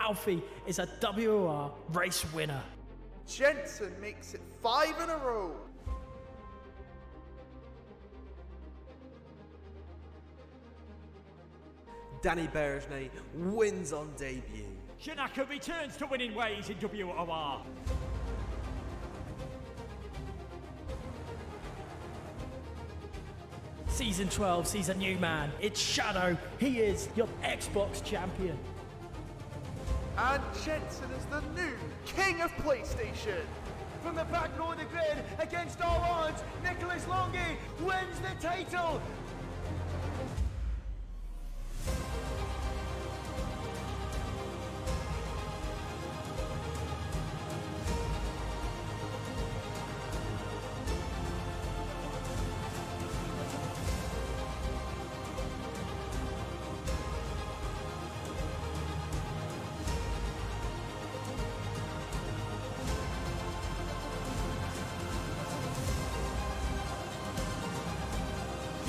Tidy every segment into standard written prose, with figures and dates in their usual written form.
Alfie is a WOR race winner. Jensen makes it 5 in a row. Danny Berejnay wins on debut. Shinaka returns to winning ways in WOR. Season 12 sees a new man. It's Shadow. He is your Xbox champion. And Jensen is the new king of PlayStation. From the back row of the grid, against all odds, Nicholas Longy wins the title.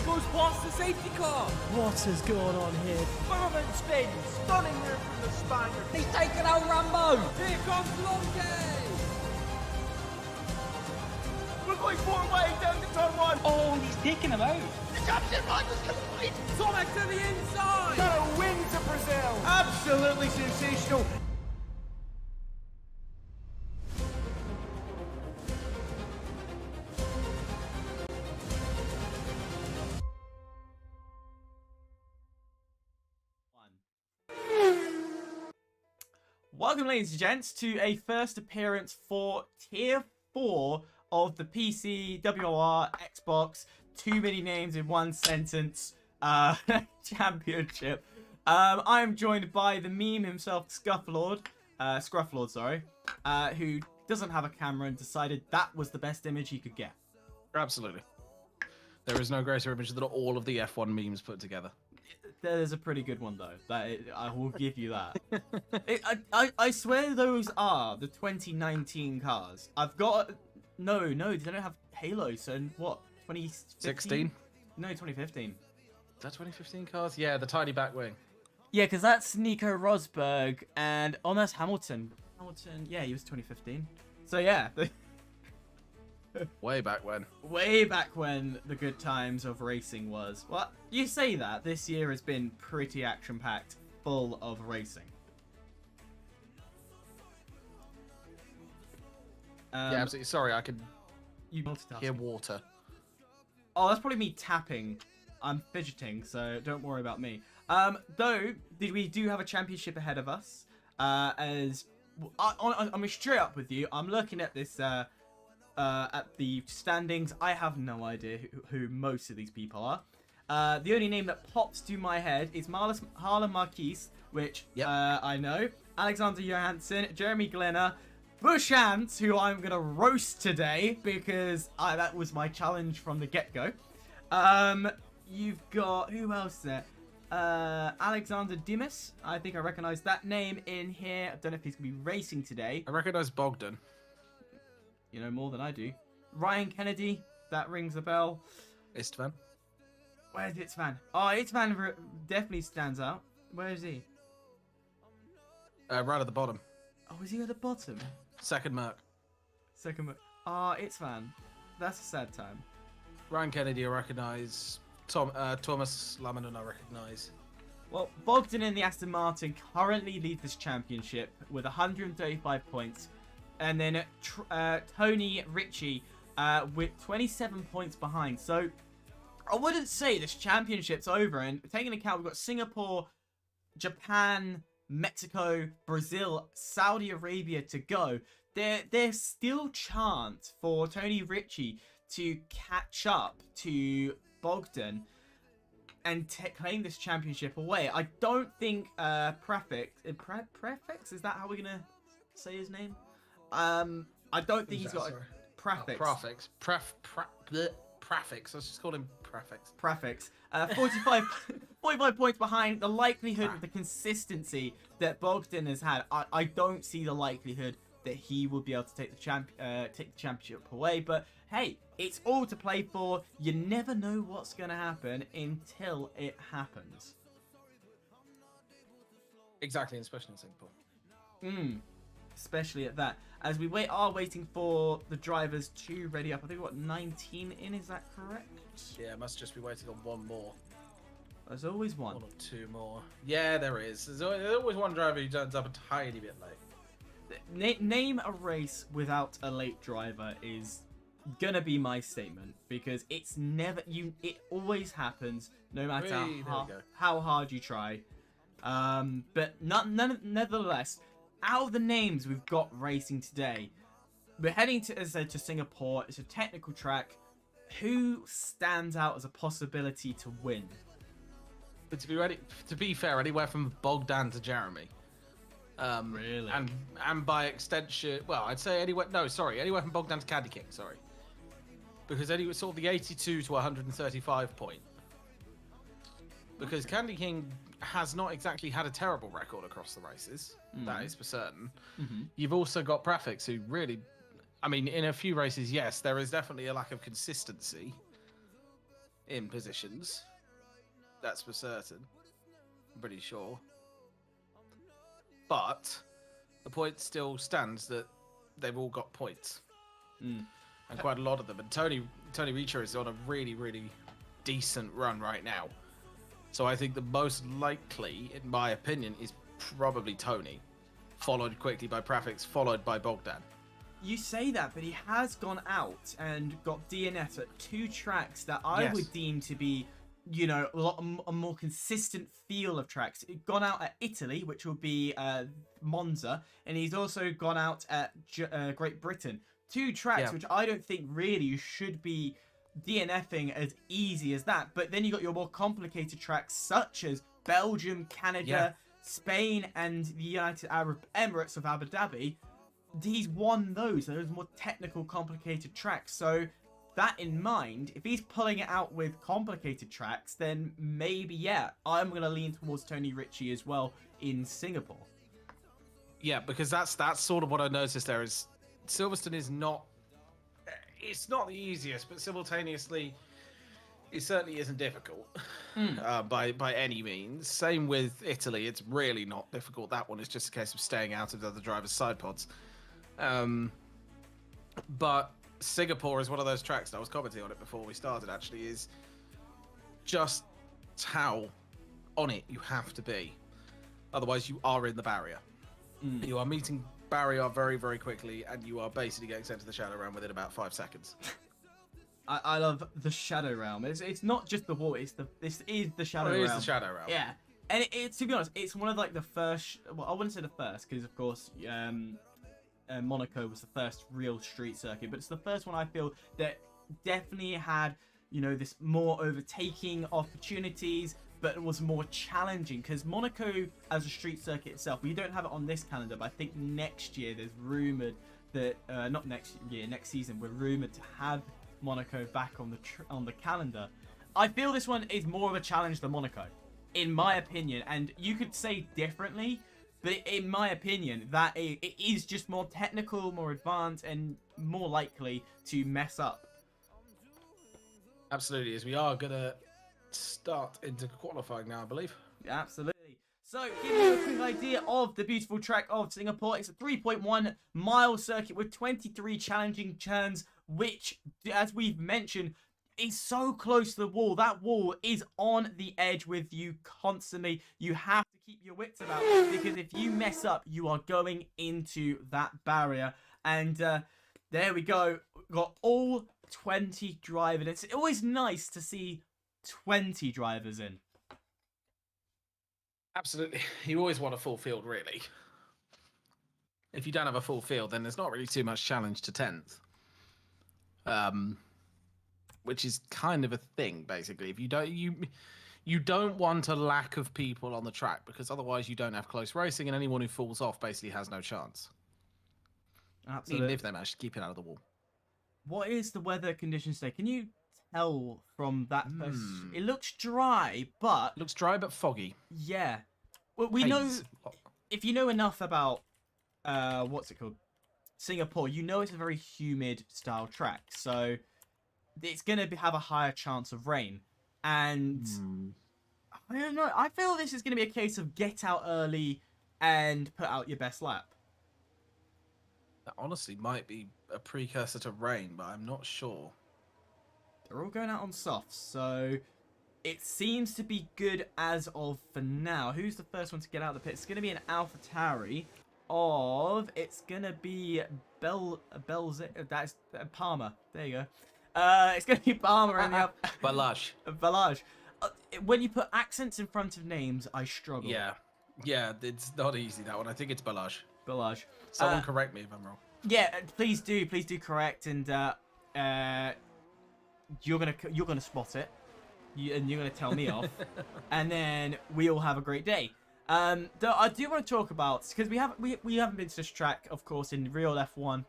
Goes past the safety car. What has gone on here? Berman spins. Stunning move from the Spaniard. He's taken out Rambo. Here comes Longy. We're going 4 wide down to turn 1. Oh, he's taking him out. The champion run was complete. Tomek to the inside. Shadow wins at Brazil. Absolutely sensational. Welcome, ladies and gents, to a first appearance for Tier 4 of the PC, WOR, Xbox, too many names in one sentence, championship. I am joined by the meme himself, Scrufflord, who doesn't have a camera and decided that was the best image he could get. Absolutely. There is no greater image than all of the F1 memes put together. There's a pretty good one though. I will give you that. I swear those are the 2019 cars. I've got no, they don't have Halo. So what? 2016? No, 2015. Is that 2015 cars? Yeah, the tiny back wing. Yeah, because that's Nico Rosberg and that's Hamilton. Yeah, he was 2015. So yeah. Way back when. Way back when the good times of racing was. Well, you say that. This year has been pretty action-packed, full of racing. Yeah, absolutely. Sorry, I could multitask. hear water. Oh, that's probably me tapping. I'm fidgeting, so don't worry about me. Though, we do have a championship ahead of us. I'm straight up with you. I'm looking at this... at the standings, I have no idea who most of these people are. The only name that pops to my head is Harlan Marquise, which I know. Alexander Johansson, Jeremy Glenner, Bush Ants, who I'm going to roast today because that was my challenge from the get-go. You've got, who else there? Alexander Dimas. I think I recognize that name in here. I don't know if he's going to be racing today. I recognize Bogdan. You know more than I do. Ryan Kennedy, that rings a bell. Istvan. Where's Istvan? Oh, Istvan definitely stands out. Where is he? Right at the bottom. Oh, is he at the bottom? Second Merc. Second Merc. Oh, Istvan. That's a sad time. Ryan Kennedy, I recognise. Thomas Lamanon, I recognise. Well, Bogdan in the Aston Martin currently lead this championship with 135 points. And then Tony Ritchie with 27 points behind. So I wouldn't say this championship's over. And taking into account, we've got Singapore, Japan, Mexico, Brazil, Saudi Arabia to go. There's still chance for Tony Ritchie to catch up to Bogdan and claim this championship away. I don't think Prefix, is that how we're going to say his name? I don't think he's got a prefix. Oh, prefix. Let's just call him prefix. Prefix. 45 points behind. The likelihood of the consistency that Bogdan has had, I don't see the likelihood that he will be able to take the championship away. But hey, it's all to play for. You never know what's going to happen until it happens. Exactly, especially in Singapore. Especially at that. As we are waiting for the drivers to ready up. I think, what, 19 in, is that correct? Yeah, must just be waiting on one more. There's always one. One or two more. Yeah, there is. There's always one driver who turns up a tiny bit late. Name a race without a late driver is gonna be my statement, because it's never it always happens, no matter how hard you try. But nevertheless, out of the names we've got racing today, we're heading to, as I said, to Singapore. It's a technical track. Who stands out as a possibility to win? But to be fair, anywhere from Bogdan to Jeremy. Really? And by extension, well, I'd say anywhere from Bogdan to Candy King, sorry. Because anyway, sort of the 82 to 135 point. Because Candy King has not exactly had a terrible record across the races. That is for certain. You've also got Prefix, who really, I mean, in a few races, yes, there is definitely a lack of consistency in positions. That's for certain. I'm pretty sure. But the point still stands that they've all got points. And quite a lot of them. And Tony Richa is on a really, really decent run right now. So I think the most likely, in my opinion, is probably Tony. Followed quickly by Prefix, followed by Bogdan. You say that, but he has gone out and got DNF at 2 tracks that I would deem to be, you know, a more consistent feel of tracks. He's gone out at Italy, which will be Monza, and he's also gone out at Great Britain. 2 tracks, which I don't think really should be DNFing as easy as that. But then you got your more complicated tracks, such as Belgium, Canada, Spain, and the United Arab Emirates of Abu Dhabi. He's won those more technical, complicated tracks. So that in mind, if he's pulling it out with complicated tracks, then maybe, I'm going to lean towards Tony Ritchie as well in Singapore. Yeah, because that's sort of what I noticed there is Silverstone is not, it's not the easiest, but simultaneously it certainly isn't difficult by any means. Same with Italy, it's really not difficult. That one is just a case of staying out of the other drivers' side pods. But Singapore is one of those tracks, and I was commenting on it before we started actually, is just how on it you have to be. Otherwise you are in the barrier. You are meeting barrier very, very quickly, and you are basically getting sent to the Shadow Realm within about 5 seconds. I love the Shadow Realm. It's not just the wall. This is the Shadow Realm. It is the Shadow Realm. Yeah, and to be honest, it's one of like the first. Well, I wouldn't say the first, because of course, Monaco was the first real street circuit, but it's the first one I feel that definitely had, you know, this more overtaking opportunities, but it was more challenging, because Monaco as a street circuit itself, we don't have it on this calendar, but I think next year there's rumored that not next year, next season, we're rumored to have Monaco back on the calendar. I feel this one is more of a challenge than Monaco, in my opinion, and you could say differently, but in my opinion, that it is just more technical, more advanced, and more likely to mess up. Absolutely, as we are gonna start into qualifying now, I believe. Absolutely. So, give you a quick idea of the beautiful track of Singapore. It's a 3.1 mile circuit with 23 challenging turns, which, as we've mentioned, is so close to the wall. That wall is on the edge with you constantly. You have to keep your wits about, because if you mess up, you are going into that barrier. And there we go. We've got all 20 drivers. It's always nice to see 20 drivers in. Absolutely. You always want a full field, really. If you don't have a full field, then there's not really too much challenge to 10th. Which is kind of a thing, basically. If you don't want a lack of people on the track, because otherwise you don't have close racing, and anyone who falls off basically has no chance. Absolutely. Even if they manage to keep it out of the wall. What is the weather conditions today? Can you tell from that first... It looks dry, but... It looks dry but foggy. Yeah. Well, we know... If you know enough about... what's it called? Singapore, you know it's a very humid style track. So it's going to have a higher chance of rain. And... I don't know. I feel this is going to be a case of get out early, and put out your best lap. That honestly might be a precursor to rain, but I'm not sure. They're all going out on softs, so it seems to be good as of for now. Who's the first one to get out of the pit? It's going to be an AlphaTauri of... It's going to be that's Palmer. There you go. It's going to be Palmer and the Balazs. Balazs. When you put accents in front of names, I struggle. Yeah, it's not easy, that one. I think it's Balazs. Balazs. Someone correct me if I'm wrong. Yeah, please do correct, and you're gonna spot it, and you're gonna tell me off, and then we all have a great day. Though I do want to talk about, because we haven't been to this track, of course, in real F1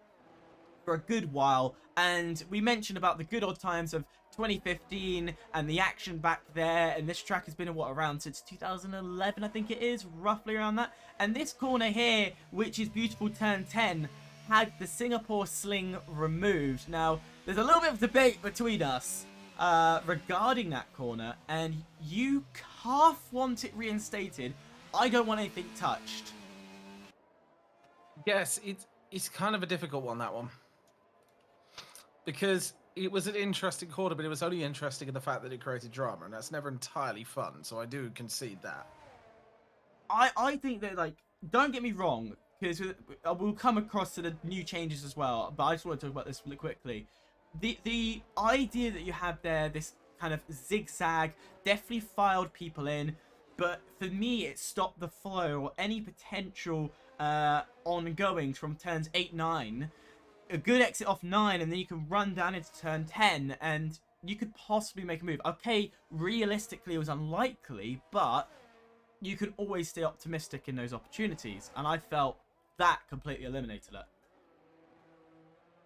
for a good while, and we mentioned about the good old times of 2015 and the action back there, and this track has been around since 2011, I think it is, roughly around that. And this corner here, which is beautiful turn 10, had the Singapore sling removed. Now, there's a little bit of debate between us regarding that corner, and you half want it reinstated. I don't want anything touched. Yes, it's kind of a difficult one, that one. Because it was an interesting corner, but it was only interesting in the fact that it created drama, and that's never entirely fun, so I do concede that. I think that, like, don't get me wrong, because we'll come across to the new changes as well, but I just want to talk about this really quickly. The idea that you have there, this kind of zigzag, definitely filed people in, but for me, it stopped the flow or any potential ongoings from turns 8, 9. A good exit off 9, and then you can run down into turn 10, and you could possibly make a move. Okay, realistically, it was unlikely, but you can always stay optimistic in those opportunities, and I felt that completely eliminated it.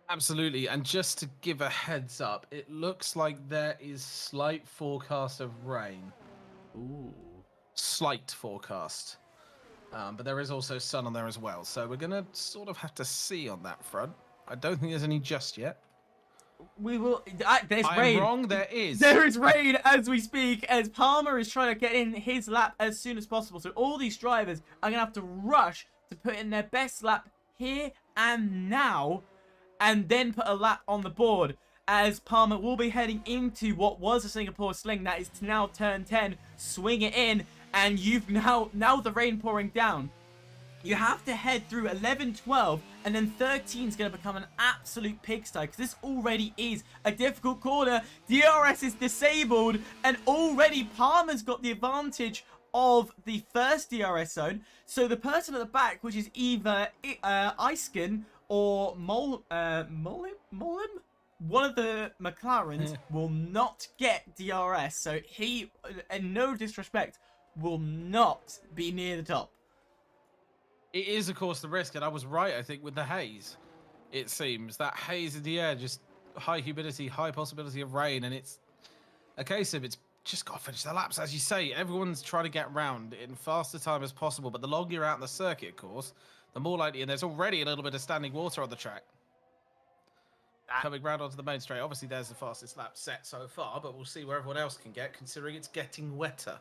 Absolutely, and just to give a heads up, it looks like there is slight forecast of rain. Ooh. Slight forecast. But there is also sun on there as well, so we're going to sort of have to see on that front. I don't think there's any just yet. We will... there's rain. I'm wrong, there is. There is rain as we speak, as Palmer is trying to get in his lap as soon as possible. So all these drivers are going to have to rush to put in their best lap here and now, and then put a lap on the board, as Palmer will be heading into what was a Singapore sling that is now turn 10. Swing it in, and you've now the rain pouring down. You have to head through 11, 12, and then 13 is going to become an absolute pigsty, because this already is a difficult corner. DRS is disabled, and already Palmer's got the advantage of the first DRS zone. So the person at the back, which is either Eiskin or Molim? One of the McLarens will not get DRS. So he, and no disrespect, will not be near the top. It is, of course, the risk, and I was right, I think, with the haze. It seems that haze in the air, just high humidity, high possibility of rain, and it's a case of it's just got to finish the laps. As you say, everyone's trying to get round in fastest time as possible, but the longer you're out in the circuit, of course, the more likely, and there's already a little bit of standing water on the track. Coming round onto the main straight, obviously there's the fastest lap set so far, but we'll see where everyone else can get, considering it's getting wetter.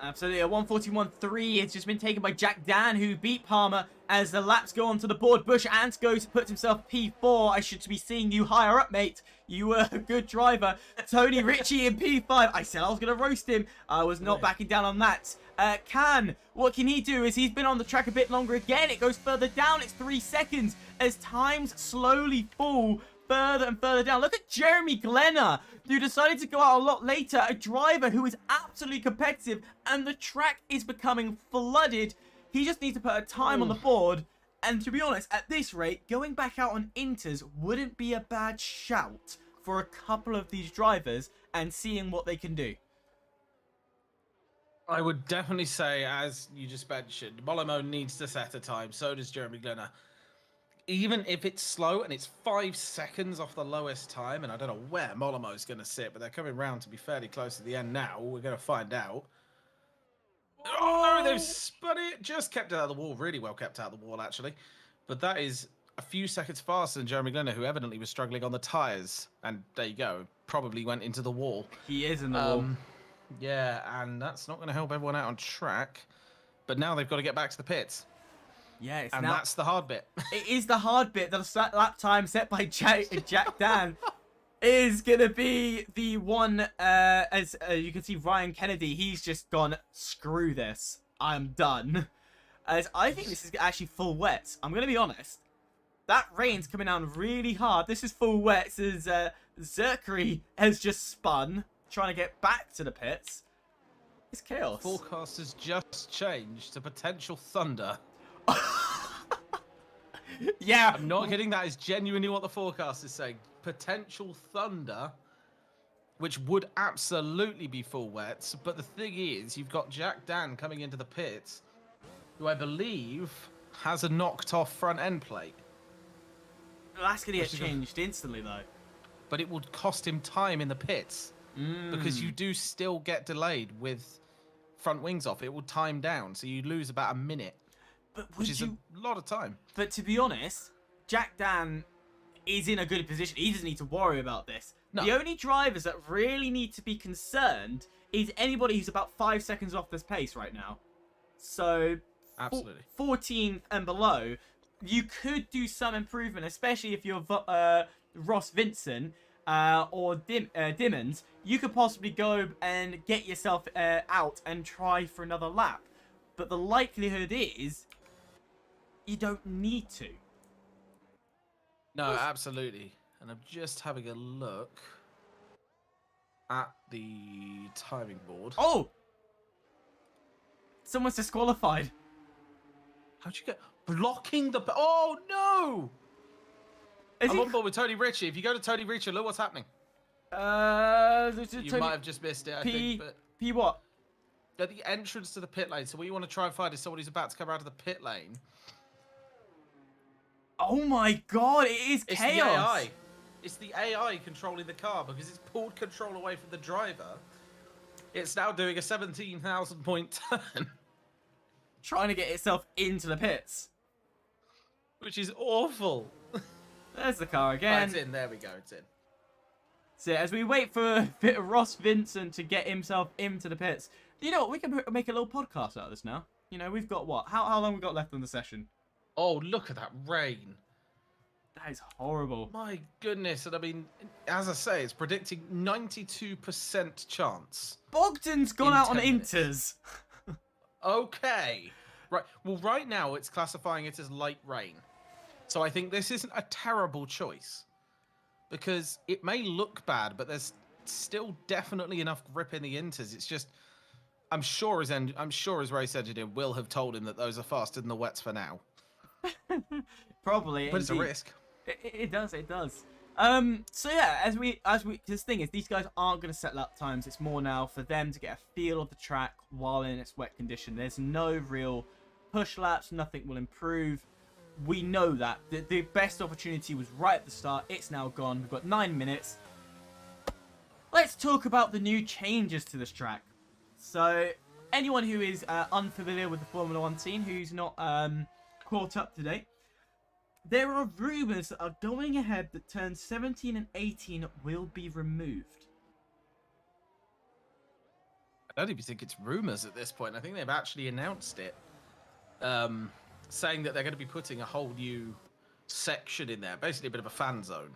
Absolutely, a 141.3. It's just been taken by Jack Dan, who beat Palmer as the laps go onto the board. Bush Ant goes, puts himself P4. I should be seeing you higher up, mate. You were a good driver. Tony Ritchie in P5. I said I was going to roast him. I was not backing down on that. What can he do? Is he's been on the track a bit longer again. It goes further down. It's 3 seconds as times slowly fall further and further down. Look at Jeremy Glenner, who decided to go out a lot later, a driver who is absolutely competitive, and the track is becoming flooded. He just needs to put a time on the board, and to be honest, at this rate, going back out on inters wouldn't be a bad shout for a couple of these drivers and seeing what they can do. I would definitely say, as you just mentioned, Molimo needs to set a time, so does Jeremy Glenner. Even if it's slow and it's 5 seconds off the lowest time, and I don't know where Molimo's going to sit, but they're coming round to be fairly close to the end now. We're going to find out. Oh, no, they've spun it. Just kept it out of the wall. Really well kept out of the wall, actually. But that is a few seconds faster than Jeremy Glenner, who evidently was struggling on the tyres. And there you go. Probably went into the wall. He is in the wall. Yeah, and that's not going to help everyone out on track. But now they've got to get back to the pits. Yeah, it's And now... that's the hard bit. It is the hard bit. The lap time set by Jack Dan is going to be the one, as you can see, Ryan Kennedy, he's just gone, screw this. I'm done. As I think this is actually full wets. I'm going to be honest. That rain's coming down really hard. This is full wets as Zerkery has just spun, trying to get back to the pits. It's chaos. Forecast has just changed to potential thunder. Yeah. I'm not kidding. That is genuinely what the forecast is saying. Potential thunder, which would absolutely be full wets. But the thing is, you've got Jack Dan coming into the pits, who I believe has a knocked off front end plate. That's going to get changed instantly, though. But it would cost him time in the pits. Because you do still get delayed with front wings off. It will time down. So you lose about a minute. But which is a lot of time. But to be honest, Jack Dan is in a good position. He doesn't need to worry about this. No. The only drivers that really need to be concerned is anybody who's about 5 seconds off this pace right now. So, absolutely, 14th and below, you could do some improvement, especially if you're Ross Vincent or Dimmons. You could possibly go and get yourself out and try for another lap. But the likelihood is you don't need to. No, absolutely. And I'm just having a look at the timing board. Oh! Someone's disqualified. How'd you get... Blocking the... Oh, no! Is I'm he... on board with Tony Ritchie. If you go to Tony Ritchie, look what's happening. You might have just missed it, I think. But P what? at the entrance to the pit lane. So what you want to try and find is someone who's about to come out of the pit lane. Oh my god, it is It's chaos. the AI. It's the AI controlling the car because it's pulled control away from the driver. It's now doing a 17,000 point turn. Trying to get itself into the pits. Which is awful. There's the car Oh, again. it's in. There we go. It's in. So as we wait for Ross Vincent to get himself into the pits, you know what? We can make a little podcast out of this now. You know, we've got what? How long we got left on the session? Oh, look at that rain. That is horrible. My goodness. And I mean, as I say, it's predicting 92% chance. Bogdan's gone In out on 10 minutes. inters. Okay. Right. Well, right now it's classifying it as light rain. So I think this isn't a terrible choice. Because it may look bad, but there's still definitely enough grip in the inters. It's just, I'm sure his race engineer will have told him that those are faster than the wets for now. Probably. But it's a indeed. risk. It does. So yeah, as we this thing is, these guys aren't going to set lap times. It's more now for them to get a feel of the track while in its wet condition. There's no real push laps. Nothing will improve. We know that the best opportunity was right at the start. It's now gone. We've got 9 minutes. Let's talk about the new changes to this track. So anyone who is unfamiliar with the Formula 1 scene, who's not caught up to date, there are rumours that are going ahead that turns 17 and 18 will be removed. I don't even think it's rumours at this point. I think they've actually announced it. Saying that they're going to be putting a whole new section in there. Basically a bit of a fan zone.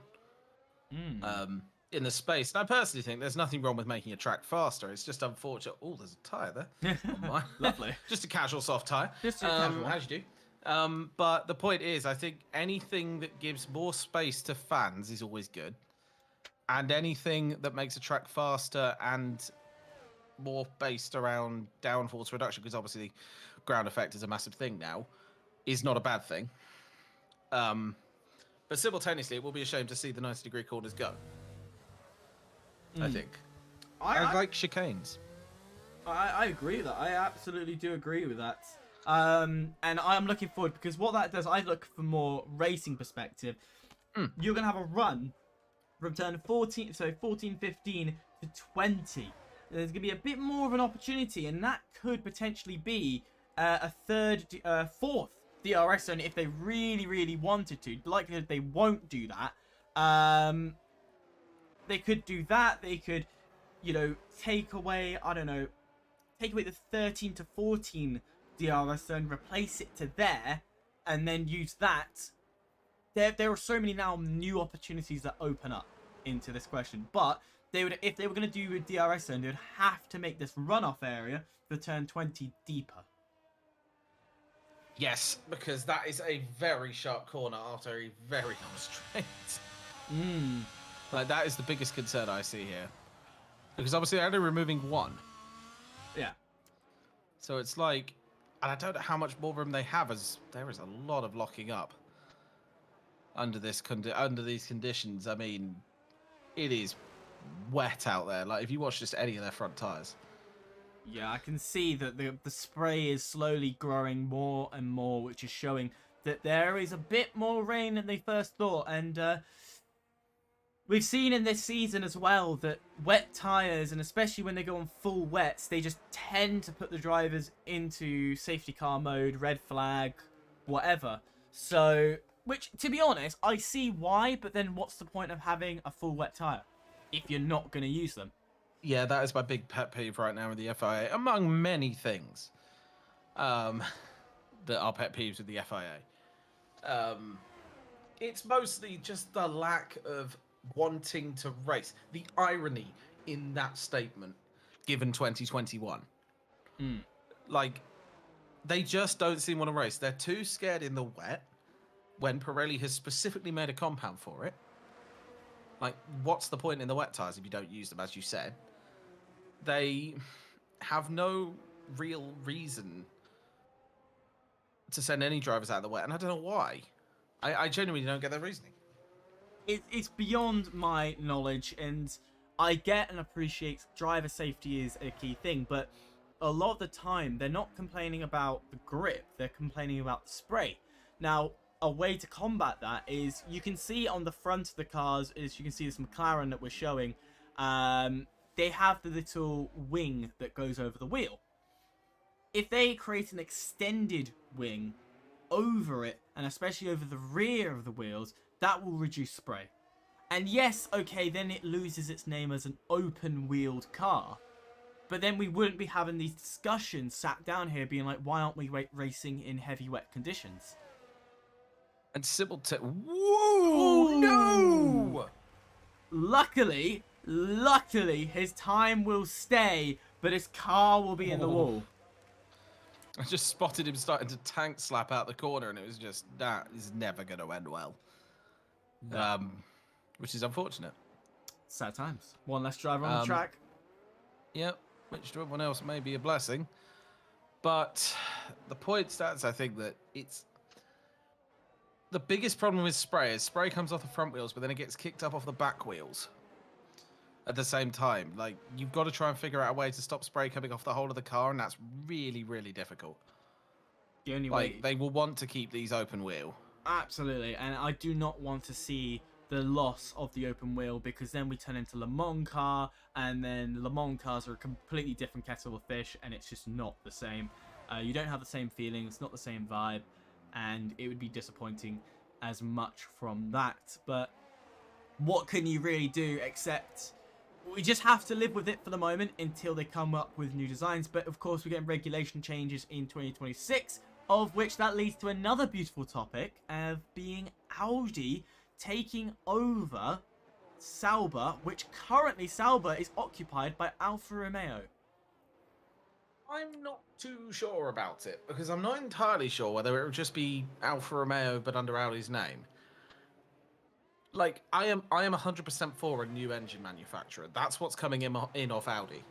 In the space. And I personally think there's nothing wrong with making a track faster. It's just unfortunate. Oh, there's a tyre there. Oh, my. Lovely. Just a casual soft tyre. Just a casual one. As you do. But the point is, I think anything that gives more space to fans is always good. And anything that makes a track faster and more based around downforce reduction, because obviously ground effect is a massive thing now, is not a bad thing. But simultaneously, it will be a shame to see the 90-degree corners go. I think. I like chicanes. I agree with that. I absolutely do agree with that. And I'm looking forward, because what that does, I look for more racing perspective. You're going to have a run from turn 14, 15 to 20. There's going to be a bit more of an opportunity, and that could potentially be a fourth DRS zone if they really wanted to. The likelihood they won't do that. They could do that. They could, take away, take away the 13 to 14 DRS zone, replace it to there, and then use that. There are so many now new opportunities that open up into this question. But they would, if they were going to do a DRS zone, they would have to make this runoff area for turn 20 deeper. Yes, because that is a very sharp corner after a very long straight. Like, that is the biggest concern I see here. Because obviously they're only removing one. Yeah. So it's like, and I don't know how much more room they have, as there is a lot of locking up under these conditions. I mean, it is wet out there. Like, if you watch just any of their front tires. Yeah, I can see that the spray is slowly growing more and more, which is showing that there is a bit more rain than they first thought. And we've seen in this season as well that wet tyres, and especially when they go on full wets, they just tend to put the drivers into safety car mode, red flag, whatever. So, which, to be honest, I see why, but then what's the point of having a full wet tyre if you're not going to use them? Yeah, that is my big pet peeve right now with the FIA, among many things that are pet peeves with the FIA. It's mostly just the lack of wanting to race. The irony in that statement, given 2021. Like, they just don't seem to want to race. They're too scared in the wet, when Pirelli has specifically made a compound for it. Like, what's the point in the wet tyres if you don't use them, as you said? They have no real reason to send any drivers out of the wet, and I don't know why. I genuinely don't get their reasoning. It's beyond my knowledge, and I get and appreciate driver safety is a key thing, but a lot of the time they're not complaining about the grip, they're complaining about the spray. Now, a way to combat that is, you can see on the front of the cars, is you can see this McLaren that we're showing, they have the little wing that goes over the wheel. If they create an extended wing over it, and especially over the rear of the wheels, that will reduce spray. And yes, okay, then it loses its name as an open-wheeled car. But then we wouldn't be having these discussions sat down here being like, why aren't we racing in heavy wet conditions? And Whoa, no! Luckily, his time will stay, but his car will be in the wall. I just spotted him starting to tank slap out the corner, and it was just, that is never going to end well. No. Which is unfortunate. Sad times. One less driver on the track. Yep, which to everyone else may be a blessing. But the point stands, I think, that it's... The biggest problem with spray is spray comes off the front wheels, but then it gets kicked up off the back wheels at the same time. Like, you've got to try and figure out a way to stop spray coming off the whole of the car, and that's really, really difficult. The only way... Like, they will want to keep these open wheel. Absolutely, and I do not want to see the loss of the open wheel, because then we turn into Le Mans car, and then Le Mans cars are a completely different kettle of fish, and it's just not the same. You don't have the same feeling, it's not the same vibe, and it would be disappointing as much from that. But what can you really do, except we just have to live with it for the moment until they come up with new designs. But of course, we're getting regulation changes in 2026, of which that leads to another beautiful topic of being Audi taking over Sauber, which currently Sauber is occupied by Alfa Romeo. I'm not too sure about it, because I'm not entirely sure whether it would just be Alfa Romeo but under Audi's name. Like, I am 100% for a new engine manufacturer. That's what's coming in off Audi.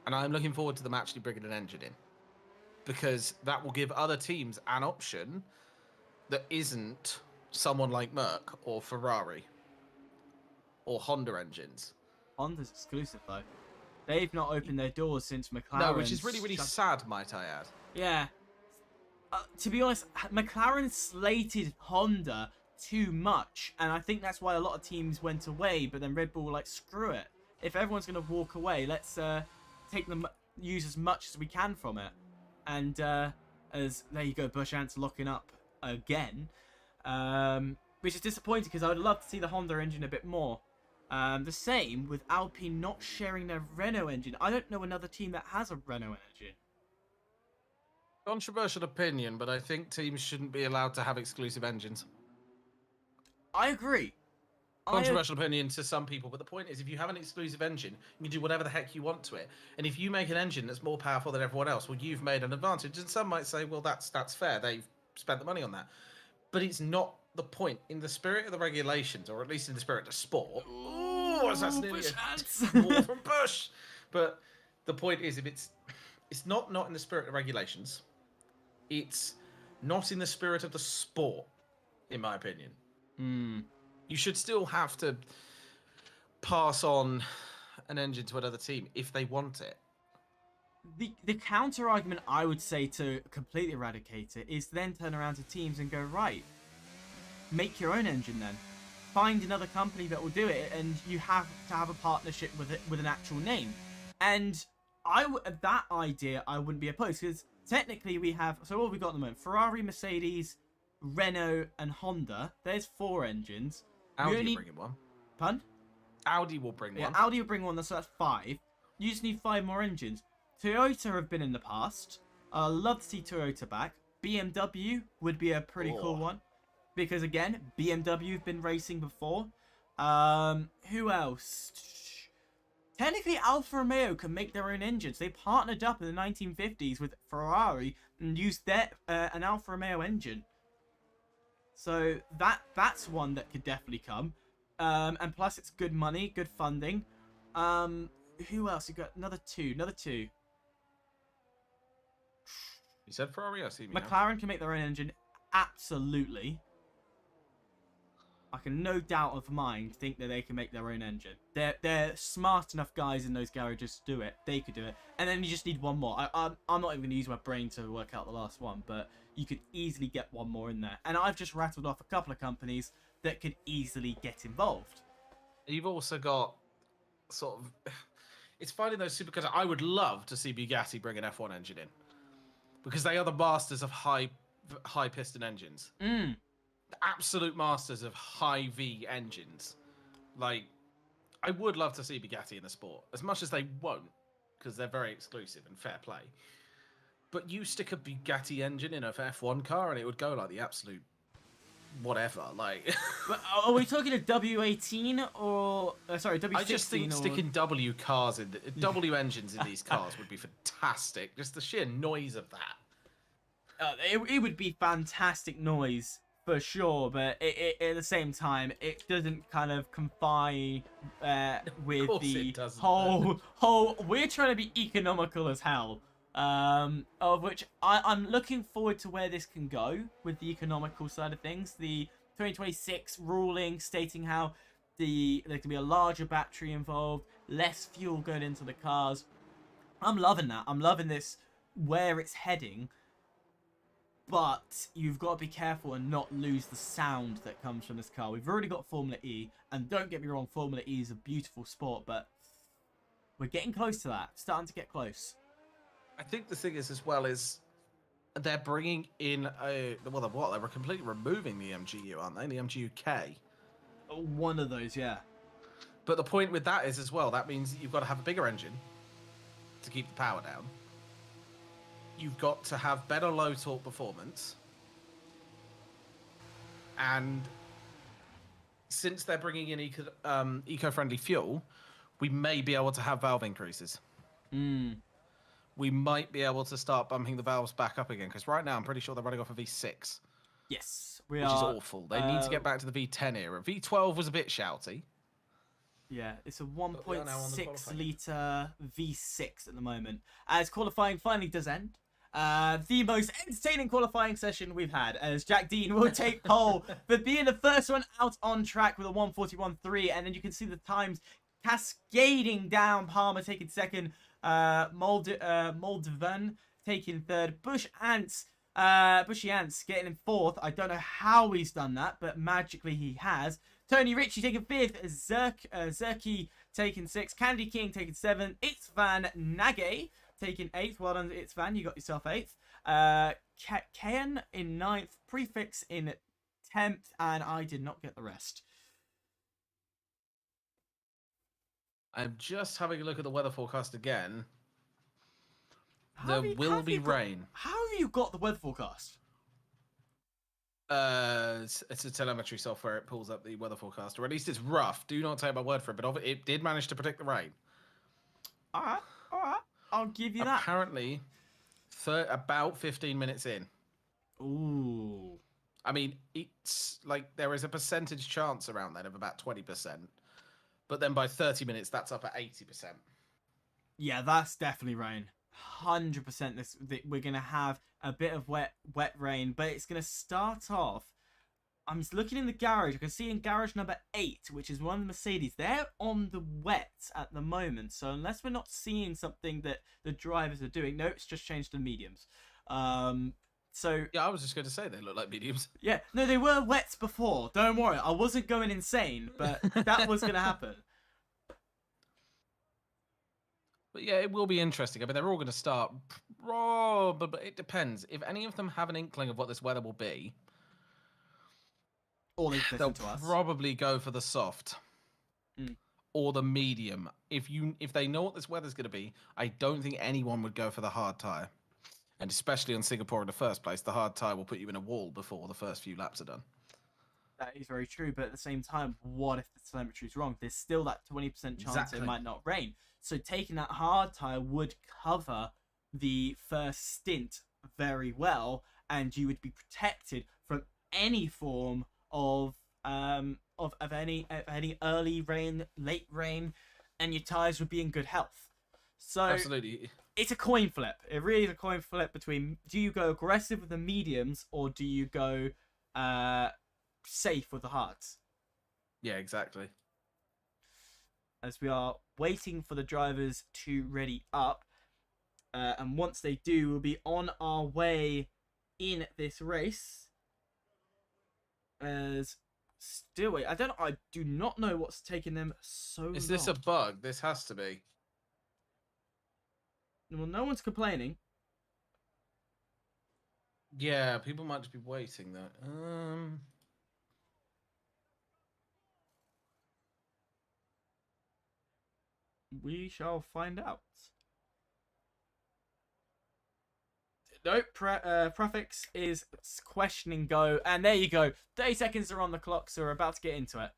And I'm looking forward to them actually bringing an engine in, because that will give other teams an option that isn't someone like Merc or Ferrari or Honda engines. Honda's exclusive, though. They've not opened their doors since McLaren. No, which is really, really sad, might I add. Yeah. To be honest, McLaren slated Honda too much, and I think that's why a lot of teams went away, but then Red Bull were like, screw it. If everyone's going to walk away, let's use as much as we can from it. And as there you go, Busch Ants locking up again, which is disappointing, because I would love to see the Honda engine a bit more. The same with Alpine not sharing their Renault engine. I don't know another team that has a Renault engine. Controversial opinion, but I think teams shouldn't be allowed to have exclusive engines. I agree. Controversial opinion to some people, but the point is, if you have an exclusive engine, you can do whatever the heck you want to it. And if you make an engine that's more powerful than everyone else, well, you've made an advantage. And some might say, well, that's fair. They've spent the money on that. But it's not the point. In the spirit of the regulations, or at least in the spirit of sport. Ooh, that's nearly more from Bush. But the point is, if it's not in the spirit of regulations, it's not in the spirit of the sport, in my opinion. You should still have to pass on an engine to another team if they want it. The counter argument I would say to completely eradicate it is then turn around to teams and go, right, make your own engine then. Find another company that will do it, and you have to have a partnership with it with an actual name. And that idea I wouldn't be opposed, because technically we have, so what have we got at the moment? Ferrari, Mercedes, Renault, and Honda. There's 4 engines. Audi will bring in one. Pardon? Audi will bring one. Audi will bring one, so that's 5. You just need 5 more engines. Toyota have been in the past. I'd love to see Toyota back. BMW would be a pretty cool one. Because again, BMW have been racing before. Who else? Technically, Alfa Romeo can make their own engines. They partnered up in the 1950s with Ferrari and used an Alfa Romeo engine. So that's one that could definitely come. And plus, it's good money, good funding. Who else? You got another two. You said Ferrari? I see. McLaren can make their own engine. Absolutely. I can no doubt of mind think that they can make their own engine. They're smart enough guys in those garages to do it. They could do it. And then you just need one more. I'm not even going to use my brain to work out the last one, but you could easily get one more in there. And I've just rattled off a couple of companies that could easily get involved. You've also got sort of... It's finding those supercars. I would love to see Bugatti bring an F1 engine in. Because they are the masters of high piston engines. Absolute masters of high V engines. Like, I would love to see Bugatti in the sport, as much as they won't, because they're very exclusive and fair play. But you stick a Bugatti engine in a F1 car and it would go like the absolute whatever. Like, But are we talking a W18 or sorry, W16? I just think sticking W cars in W engines in these cars would be fantastic. Just the sheer noise of that. It would be fantastic noise for sure, but at the same time, it doesn't kind of confine with the whole. We're trying to be economical as hell. Of which I'm looking forward to where this can go with the economical side of things. The 2026 ruling stating how there can be a larger battery involved, less fuel going into the cars. I'm loving that. I'm loving this where it's heading. But you've got to be careful and not lose the sound that comes from this car. We've already got Formula E, and don't get me wrong, Formula E is a beautiful sport, but we're getting close to that. Starting to get close. I think the thing is, as well, is they're bringing in they're completely removing the MGU, aren't they? The MGU-K. One of those, yeah. But the point with that is, as well, that means that you've got to have a bigger engine to keep the power down. You've got to have better low torque performance. And since they're bringing in eco-friendly fuel, we may be able to have valve increases. We might be able to start bumping the valves back up again, because right now I'm pretty sure they're running off a V6. Yes, which is awful. They need to get back to the V10 era. V12 was a bit shouty. Yeah, it's a 1.6 litre V6 at the moment. As qualifying finally does end. The most entertaining qualifying session we've had, as Jack Dean will take pole for being the first one out on track with a 1:41.3, and then you can see the times cascading down. Palmer taking second, Moldovan taking third, Bushy Ants getting in fourth. I don't know how he's done that, but magically he has. Tony Ritchie taking fifth, Zerky taking sixth, Candy King taking seventh, Itzvan Nage taking eighth. Well done, Itzvan, you got yourself eighth. Kayan in ninth, Prefix in 10th, and I did not get the rest. I'm just having a look at the weather forecast again. There will be rain. How have you got the weather forecast? It's a telemetry software. It pulls up the weather forecast, or at least it's rough. Do not take my word for it, but it did manage to predict the rain. All right. I'll give you that. Apparently, about 15 minutes in. Ooh. I mean, it's like there is a percentage chance around that of about 20%, but then by 30 minutes, that's up at 80%. Yeah, that's definitely rain. 100% we're going to have a bit of wet rain, but it's going to start off. I'm just looking in the garage. I can see in garage number 8, which is one of the Mercedes, they're on the wet at the moment. So unless we're not seeing something that the drivers are doing, no, it's just changed to mediums. So yeah, I was just going to say they look like mediums. Yeah, no, they were wets before. Don't worry, I wasn't going insane, but that was going to happen. But yeah, it will be interesting. I mean, they're all going to start, but it depends. If any of them have an inkling of what this weather will be, they'll probably go for the soft or the medium. If they know what this weather's going to be, I don't think anyone would go for the hard tyre. And especially on Singapore in the first place, the hard tyre will put you in a wall before the first few laps are done. That is very true, but at the same time, what if the telemetry is wrong? There's still that 20% chance it might not rain. So taking that hard tyre would cover the first stint very well, and you would be protected from any form of any early rain, late rain, and your tyres would be in good health. So absolutely, it's a coin flip. It really is a coin flip between, do you go aggressive with the mediums or do you go safe with the hards? Yeah, exactly. As we are waiting for the drivers to ready up, and once they do, we'll be on our way in this race. As still, I do not know what's taking them so long. Is this a bug? This has to be. Well, no one's complaining. Yeah, people might just be waiting though. We shall find out. Nope, Prefix is questioning go, and there you go. 30 seconds are on the clock, so we're about to get into it.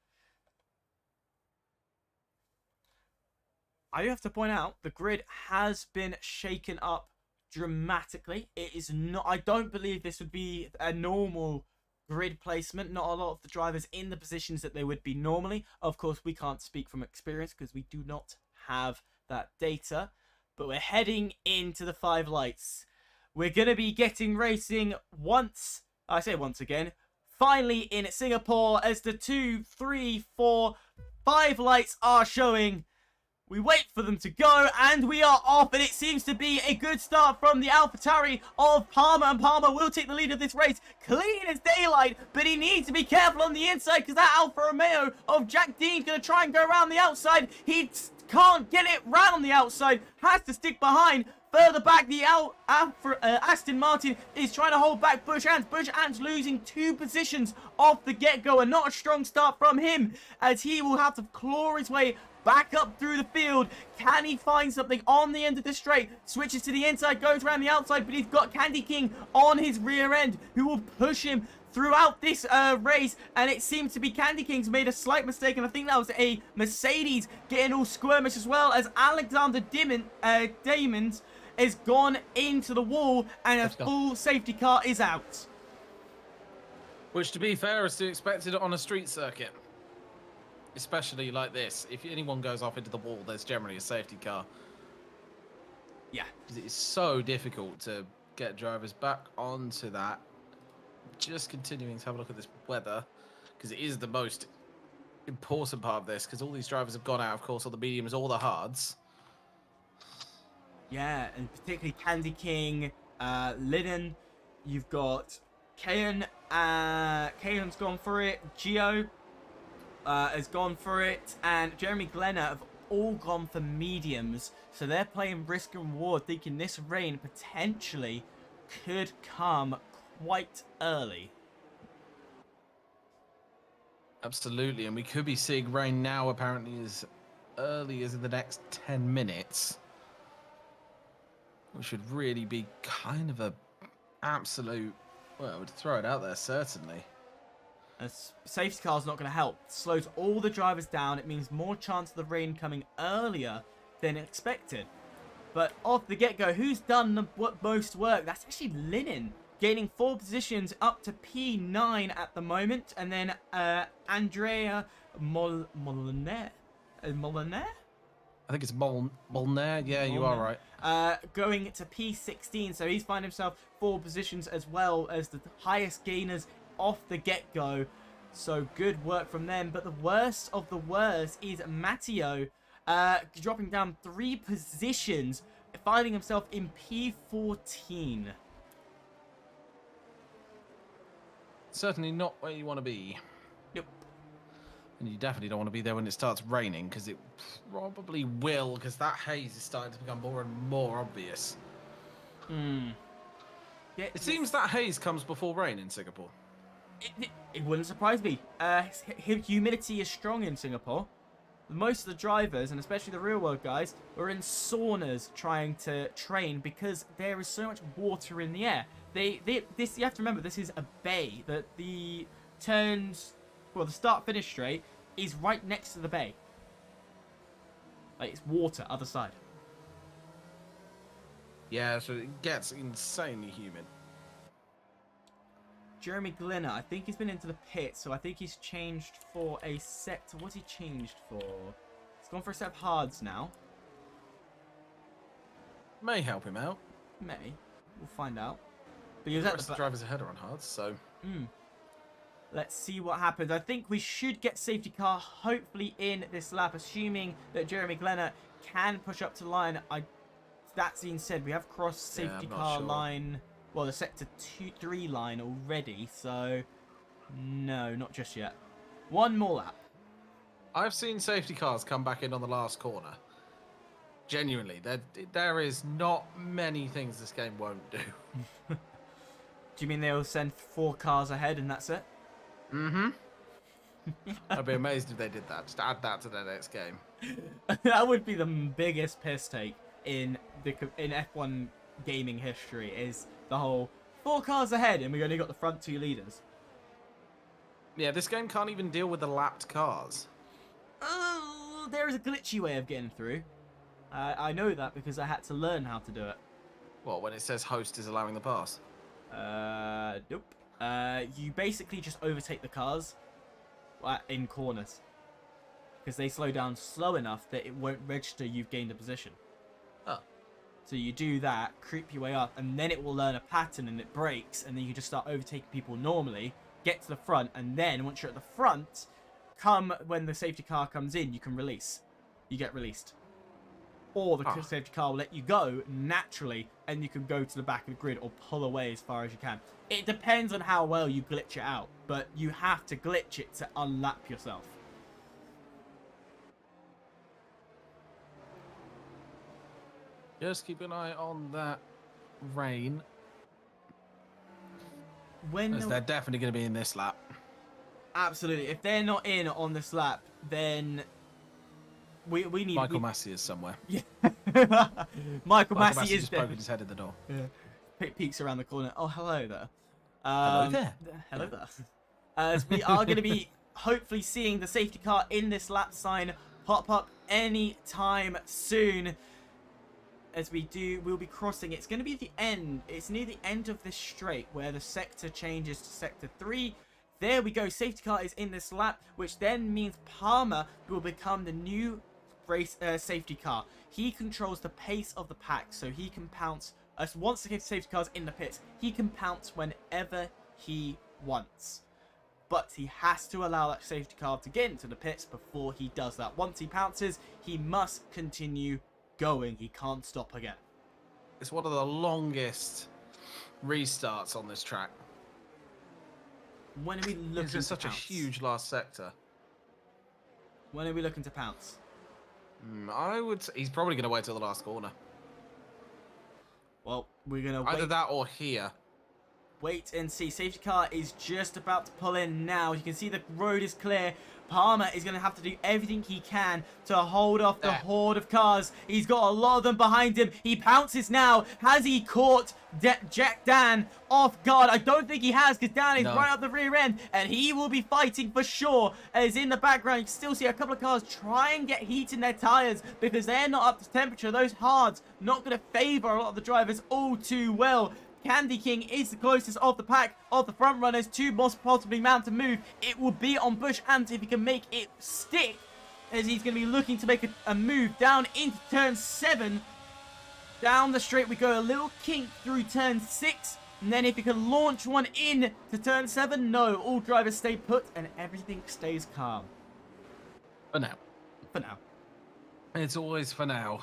I do have to point out, the grid has been shaken up dramatically. It is not, I don't believe this would be a normal grid placement. Not a lot of the drivers in the positions that they would be normally. Of course, we can't speak from experience because we do not have that data. But we're heading into the 5 lights. We're going to be getting racing once, I say once again, finally in Singapore as the 2, 3, 4, 5 lights are showing. We wait for them to go, and we are off, and it seems to be a good start from the AlphaTauri of Palmer, and Palmer will take the lead of this race, clean as daylight, but he needs to be careful on the inside, because that Alfa Romeo of Jack Dean's going to try and go around the outside. He can't get it round on the outside, has to stick behind. Further back, the Aston Martin is trying to hold back Bush Ants. Bush Ants losing 2 positions off the get-go, and not a strong start from him, as he will have to claw his way back up through the field. Can he find something on the end of the straight? Switches to the inside, goes around the outside, but he's got Candy King on his rear end, who will push him throughout this race, and it seems to be Candy King's made a slight mistake, and I think that was a Mercedes getting all squirmish, as well as Alexander Damons has gone into the wall, and a full safety car is out. Which, to be fair, is to be expected on a street circuit. Especially like this. If anyone goes off into the wall, there's generally a safety car. Yeah. It is so difficult to get drivers back onto that. Just continuing to have a look at this weather, because it is the most important part of this, because all these drivers have gone out, of course, on the mediums or the hards. Yeah, and particularly Candy King, Linen. You've got Kayan. Kayan's gone for it. Gio has gone for it, and Jeremy Glenner have all gone for mediums, so they're playing risk and reward, thinking this rain potentially could come quite early. Absolutely, and we could be seeing rain now apparently as early as in the next 10 minutes. which would really be kind of a absolute. Well, I would throw it out there certainly. A safety car's not going to help. Slows all the drivers down. It means more chance of the rain coming earlier than expected. But off the get-go, who's done the most work? That's actually Linen, gaining 4 positions up to P9 at the moment. And then Andrea Moliner. Moliner? I think it's Molner. Yeah, you are right. Going to P16, so he's found himself 4 positions as well as the highest gainers off the get-go. So good work from them. But the worst of the worst is Matteo, dropping down 3 positions, finding himself in P14. Certainly not where you want to be. Yep. And you definitely don't want to be there when it starts raining, because it probably will, because that haze is starting to become more and more obvious. Yeah, It seems that haze comes before rain in Singapore. It wouldn't surprise me. Humidity is strong in Singapore. Most of the drivers, and especially the real world guys, are in saunas trying to train because there is so much water in the air. This you have to remember, this is a bay. That the start-finish straight is right next to the bay. Like, it's water, other side. Yeah, so it gets insanely humid. Jeremy Glenner, I think he's been into the pit, so I think he's changed for a sector. What's he changed for? He's gone for a set of hards now. May help him out. May. We'll find out. But he was The at rest the of the drivers ahead are on hards, so... Let's see what happens. I think we should get safety car hopefully in this lap, assuming that Jeremy Glenner can push up to line. That being said, we have crossed safety car line, well, the sector 3 line already, so no, not just yet. One more lap. I've seen safety cars come back in on the last corner. Genuinely, there is not many things this game won't do. Do you mean they'll send 4 cars ahead and that's it? Mm-hmm. I'd be amazed if they did that. Just add that to their next game. That would be the biggest piss take in F1 gaming history, is the whole 4 cars ahead and we only got the front 2 leaders. Yeah, this game can't even deal with the lapped cars. Oh, there is a glitchy way of getting through. I know that because I had to learn how to do it. What, when it says host is allowing the pass? Nope. You basically just overtake the cars in corners, because they slow down slow enough that it won't register you've gained a position. Oh. So you do that, creep your way up, and then it will learn a pattern and it breaks, and then you can just start overtaking people normally, get to the front, and then once you're at the front, when the safety car comes in, you can release. You get released. Or the safety car will let you go naturally, and you can go to the back of the grid or pull away as far as you can. It depends on how well you glitch it out, but you have to glitch it to unlap yourself. Just keep an eye on that rain, as they're definitely going to be in this lap. Absolutely. If they're not in on this lap, then we need... Michael Massey is somewhere. Yeah. Michael Massey is just poking his head in the door. Yeah. Peeks around the corner. Oh, hello there. Hello there. Hello there. As we are going to be hopefully seeing the safety car in this lap sign pop up any time soon. As we'll be crossing. It's going to be the end. It's near the end of this straight where the sector changes to sector 3. There we go. Safety car is in this lap, which then means Palmer will become the new race safety car. He controls the pace of the pack, so he can pounce. Once the safety car's in the pits, he can pounce whenever he wants. But he has to allow that safety car to get into the pits before he does that. Once he pounces, he must continue going. He can't stop again. It's one of the longest restarts on this track. When are we looking to It's such pounce? a huge last sector. When are we looking to pounce? I would say he's probably going to wait till the last corner. Well, we're going to Either wait. that or here. Wait and see. Safety car is just about to pull in now. You can see the road is clear. Palmer is going to have to do everything he can to hold off the horde of cars. He's got a lot of them behind him. He pounces now. Has he caught Jack Dan off guard? I don't think he has, because Dan is right up the rear end, and he will be fighting for sure. As in the background, you can still see a couple of cars try and get heat in their tires because they're not up to temperature. Those hards not going to favor a lot of the drivers all too well. Candy King is the closest of the pack, of the front runners to most possibly mount a move. It will be on Bush Ant if he can make it stick, as he's going to be looking to make a move down into turn 7. Down the straight we go, a little kink through turn 6, and then if he can launch one in to turn 7, no, all drivers stay put and everything stays calm. For now. For now. It's always for now.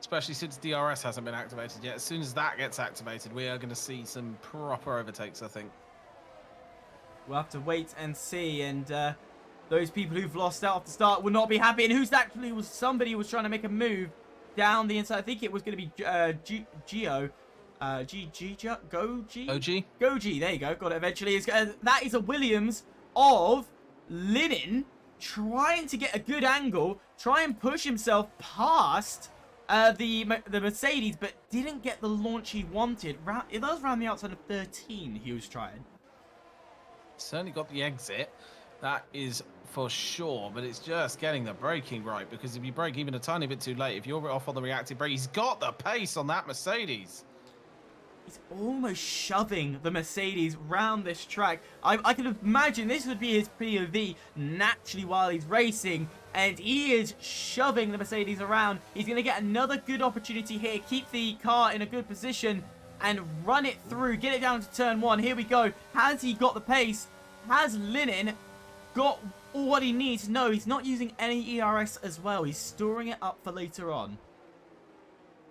Especially since DRS hasn't been activated yet. As soon as that gets activated, we are going to see some proper overtakes, I think. We'll have to wait and see, and those people who've lost out at the start will not be happy. And who's actually was somebody was trying to make a move down the inside. I think it was going to be Goji. There you go. Got it eventually. That is a Williams of Linen trying to get a good angle, try and push himself past the Mercedes, but didn't get the launch he wanted. It was around the outside of 13 he was trying. Certainly got the exit. That is for sure, but it's just getting the braking right, because if you brake even a tiny bit too late, if you're off on the reactive brake, he's got the pace on that Mercedes. He's almost shoving the Mercedes round this track. I can imagine this would be his POV naturally while he's racing, and he is shoving the Mercedes around. He's going to get another good opportunity here, keep the car in a good position, and run it through, get it down to turn 1. Here we go. Has he got the pace? Has Linen got all what he needs? No, he's not using any ERS as well. He's storing it up for later on.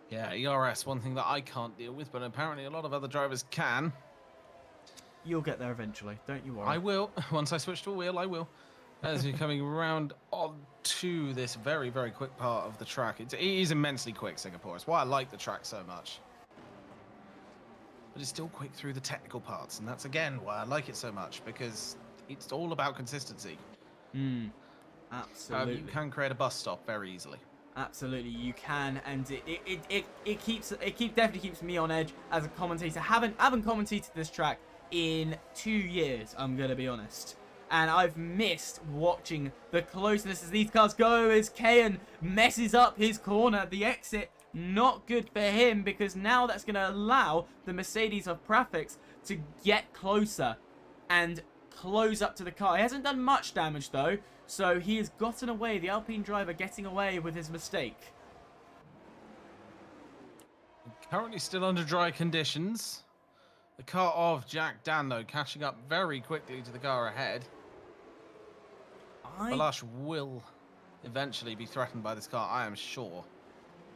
Yeah, ERS, one thing that I can't deal with, but apparently a lot of other drivers can. You'll get there eventually, don't you worry. I will. Once I switch to a wheel, I will. As we're coming round onto this very, very quick part of the track. It is immensely quick, Singapore. It's why I like the track so much. But it's still quick through the technical parts, and that's, again, why I like it so much, because it's all about consistency. Absolutely. You can create a bus stop very easily. Absolutely, you can, and it definitely keeps me on edge as a commentator. Haven't commentated this track in 2 years, I'm gonna be honest, and I've missed watching the closeness as these cars go. As Kayan messes up his corner, the exit not good for him, because now that's gonna allow the Mercedes of Prefix to get closer and close up to the car. He hasn't done much damage though, so he has gotten away, the Alpine driver getting away with his mistake. Currently still under dry conditions. The car of Jack Dan, though, catching up very quickly to the car ahead. Balash will eventually be threatened by this car, I am sure.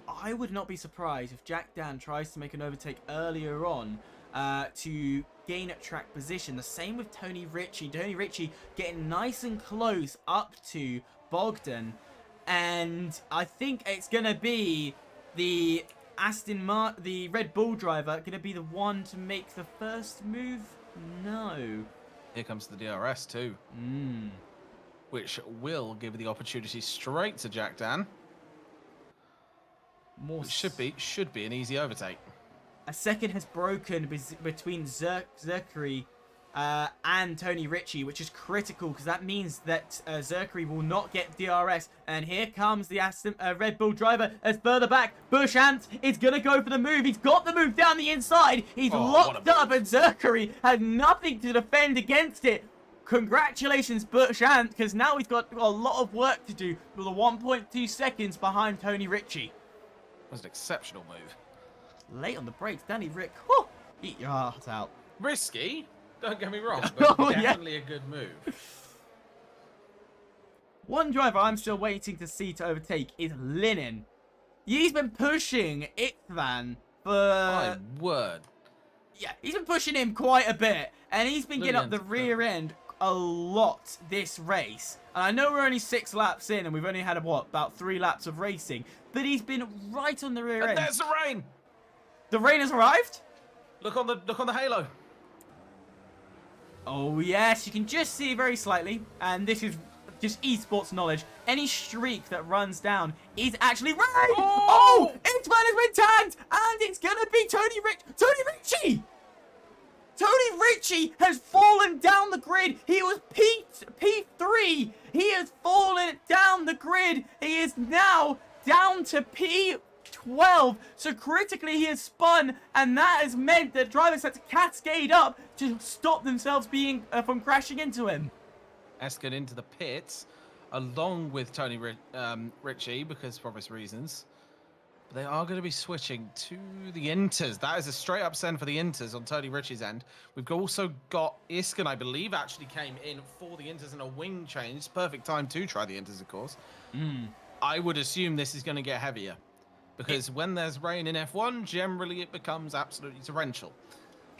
I would not be surprised if Jack Dan tries to make an overtake earlier on to gain track position. The same with Tony Ritchie. Tony Ritchie getting nice and close up to Bogdan, and I think it's gonna be the the Red Bull driver gonna be the one to make the first move. No. Here comes the DRS too, which will give the opportunity straight to Jack Dan. It should be an easy overtake. A second has broken between Zerkari and Tony Ritchie, which is critical, because that means that Zerkari will not get DRS. And here comes the Red Bull driver as further back. Bush Ant is going to go for the move. He's got the move down the inside. He's locked up, and Zerkari had nothing to defend against it. Congratulations, Bush Ant, because now he's got a lot of work to do with the 1.2 seconds behind Tony Ritchie. That was an exceptional move. Late on the brakes, Danny Rick. Whew, eat your heart out. Risky, don't get me wrong, but definitely a good move. One driver I'm still waiting to see to overtake is Linen. He's been pushing Ikthan for... My word. Yeah, he's been pushing him quite a bit, and he's been getting up the rear end a lot this race. And I know we're only 6 laps in, and we've only had, what, about 3 laps of racing, but he's been right on the rear end. There's the rain! The rain has arrived? Look on the halo. Oh yes, you can just see very slightly, and this is just esports knowledge, any streak that runs down is actually rain. Oh, X-Man has been tagged, and it's gonna be Tony Ritchie. Tony Ritchie has fallen down the grid. He was P3. He has fallen down the grid. He is now down to P12. So critically, he has spun, and that has meant that drivers had to cascade up to stop themselves being from crashing into him. Eskin into the pits, along with Tony Ritchie, because for obvious reasons. But they are going to be switching to the Inters. That is a straight up send for the Inters on Tony Ritchie's end. We've also got Iskin, I believe, actually came in for the Inters in a wing change. Perfect time to try the Inters, of course. I would assume this is going to get heavier. Because when there's rain in F1, generally it becomes absolutely torrential.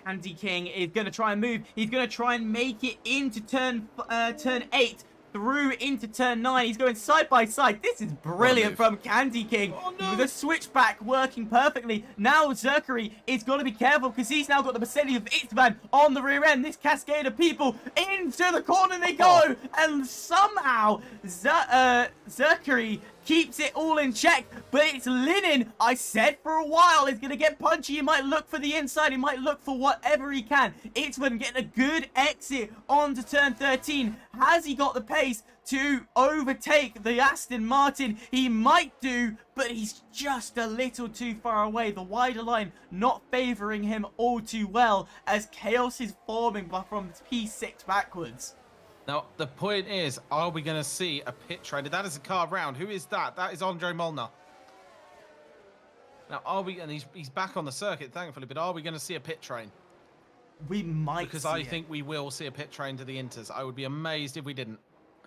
Candy King is going to try and move. He's going to try and make it into turn 8. Through into turn 9. He's going side by side. This is brilliant from Candy King. Oh, no. With a switchback working perfectly. Now Zerkary is got to be careful because he's now got the Mercedes of Istvan on the rear end. This cascade of people into the corner they go. And somehow Zerkary keeps it all in check, but it's Linen. I said for a while he's going to get punchy. He might look for the inside. He might look for whatever he can. It's when getting a good exit onto turn 13. Has he got the pace to overtake the Aston Martin? He might do, but he's just a little too far away. The wider line not favouring him all too well as chaos is forming from P6 backwards. Now, the point is, are we going to see a pit train? That is a car round. Who is that? That is Andre Molnar. Now, are we... And he's back on the circuit, thankfully, but are we going to see a pit train? We might Because I think we will see a pit train to the Inters. I would be amazed if we didn't.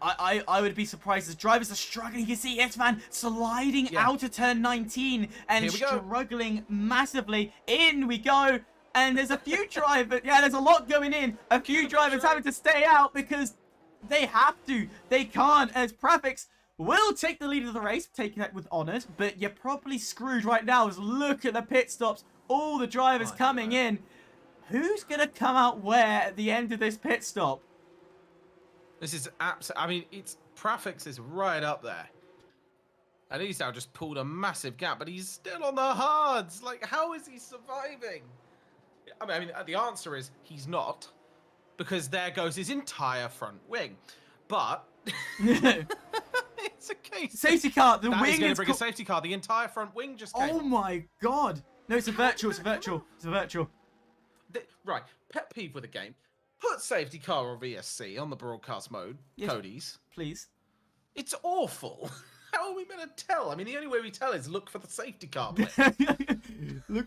I would be surprised as drivers are struggling. You can see S-Man sliding out of turn 19 and struggling massively. In we go. And there's a few drivers... Yeah, there's a lot going in. A few drivers having to stay out because... They have to. They can't, as Prefix will take the lead of the race, taking that with honours, but you're probably screwed right now as look at the pit stops, all the drivers coming in. Who's going to come out where at the end of this pit stop? This is absolutely... I mean, it's Prefix is right up there. And he's now just pulled a massive gap, but he's still on the hards. Like, how is he surviving? I mean, the answer is he's not. Because there goes his entire front wing. But it's a case. Safety car. The wing is going to is bring a safety car. The entire front wing just came. Oh my god. No, it's a virtual. It's a virtual. It's a virtual. Right. Pet peeve with the game. Put safety car or VSC on the broadcast mode. Yes, Cody's. Please. It's awful. How are we going to tell? I mean, the only way we tell is look for the safety car. Look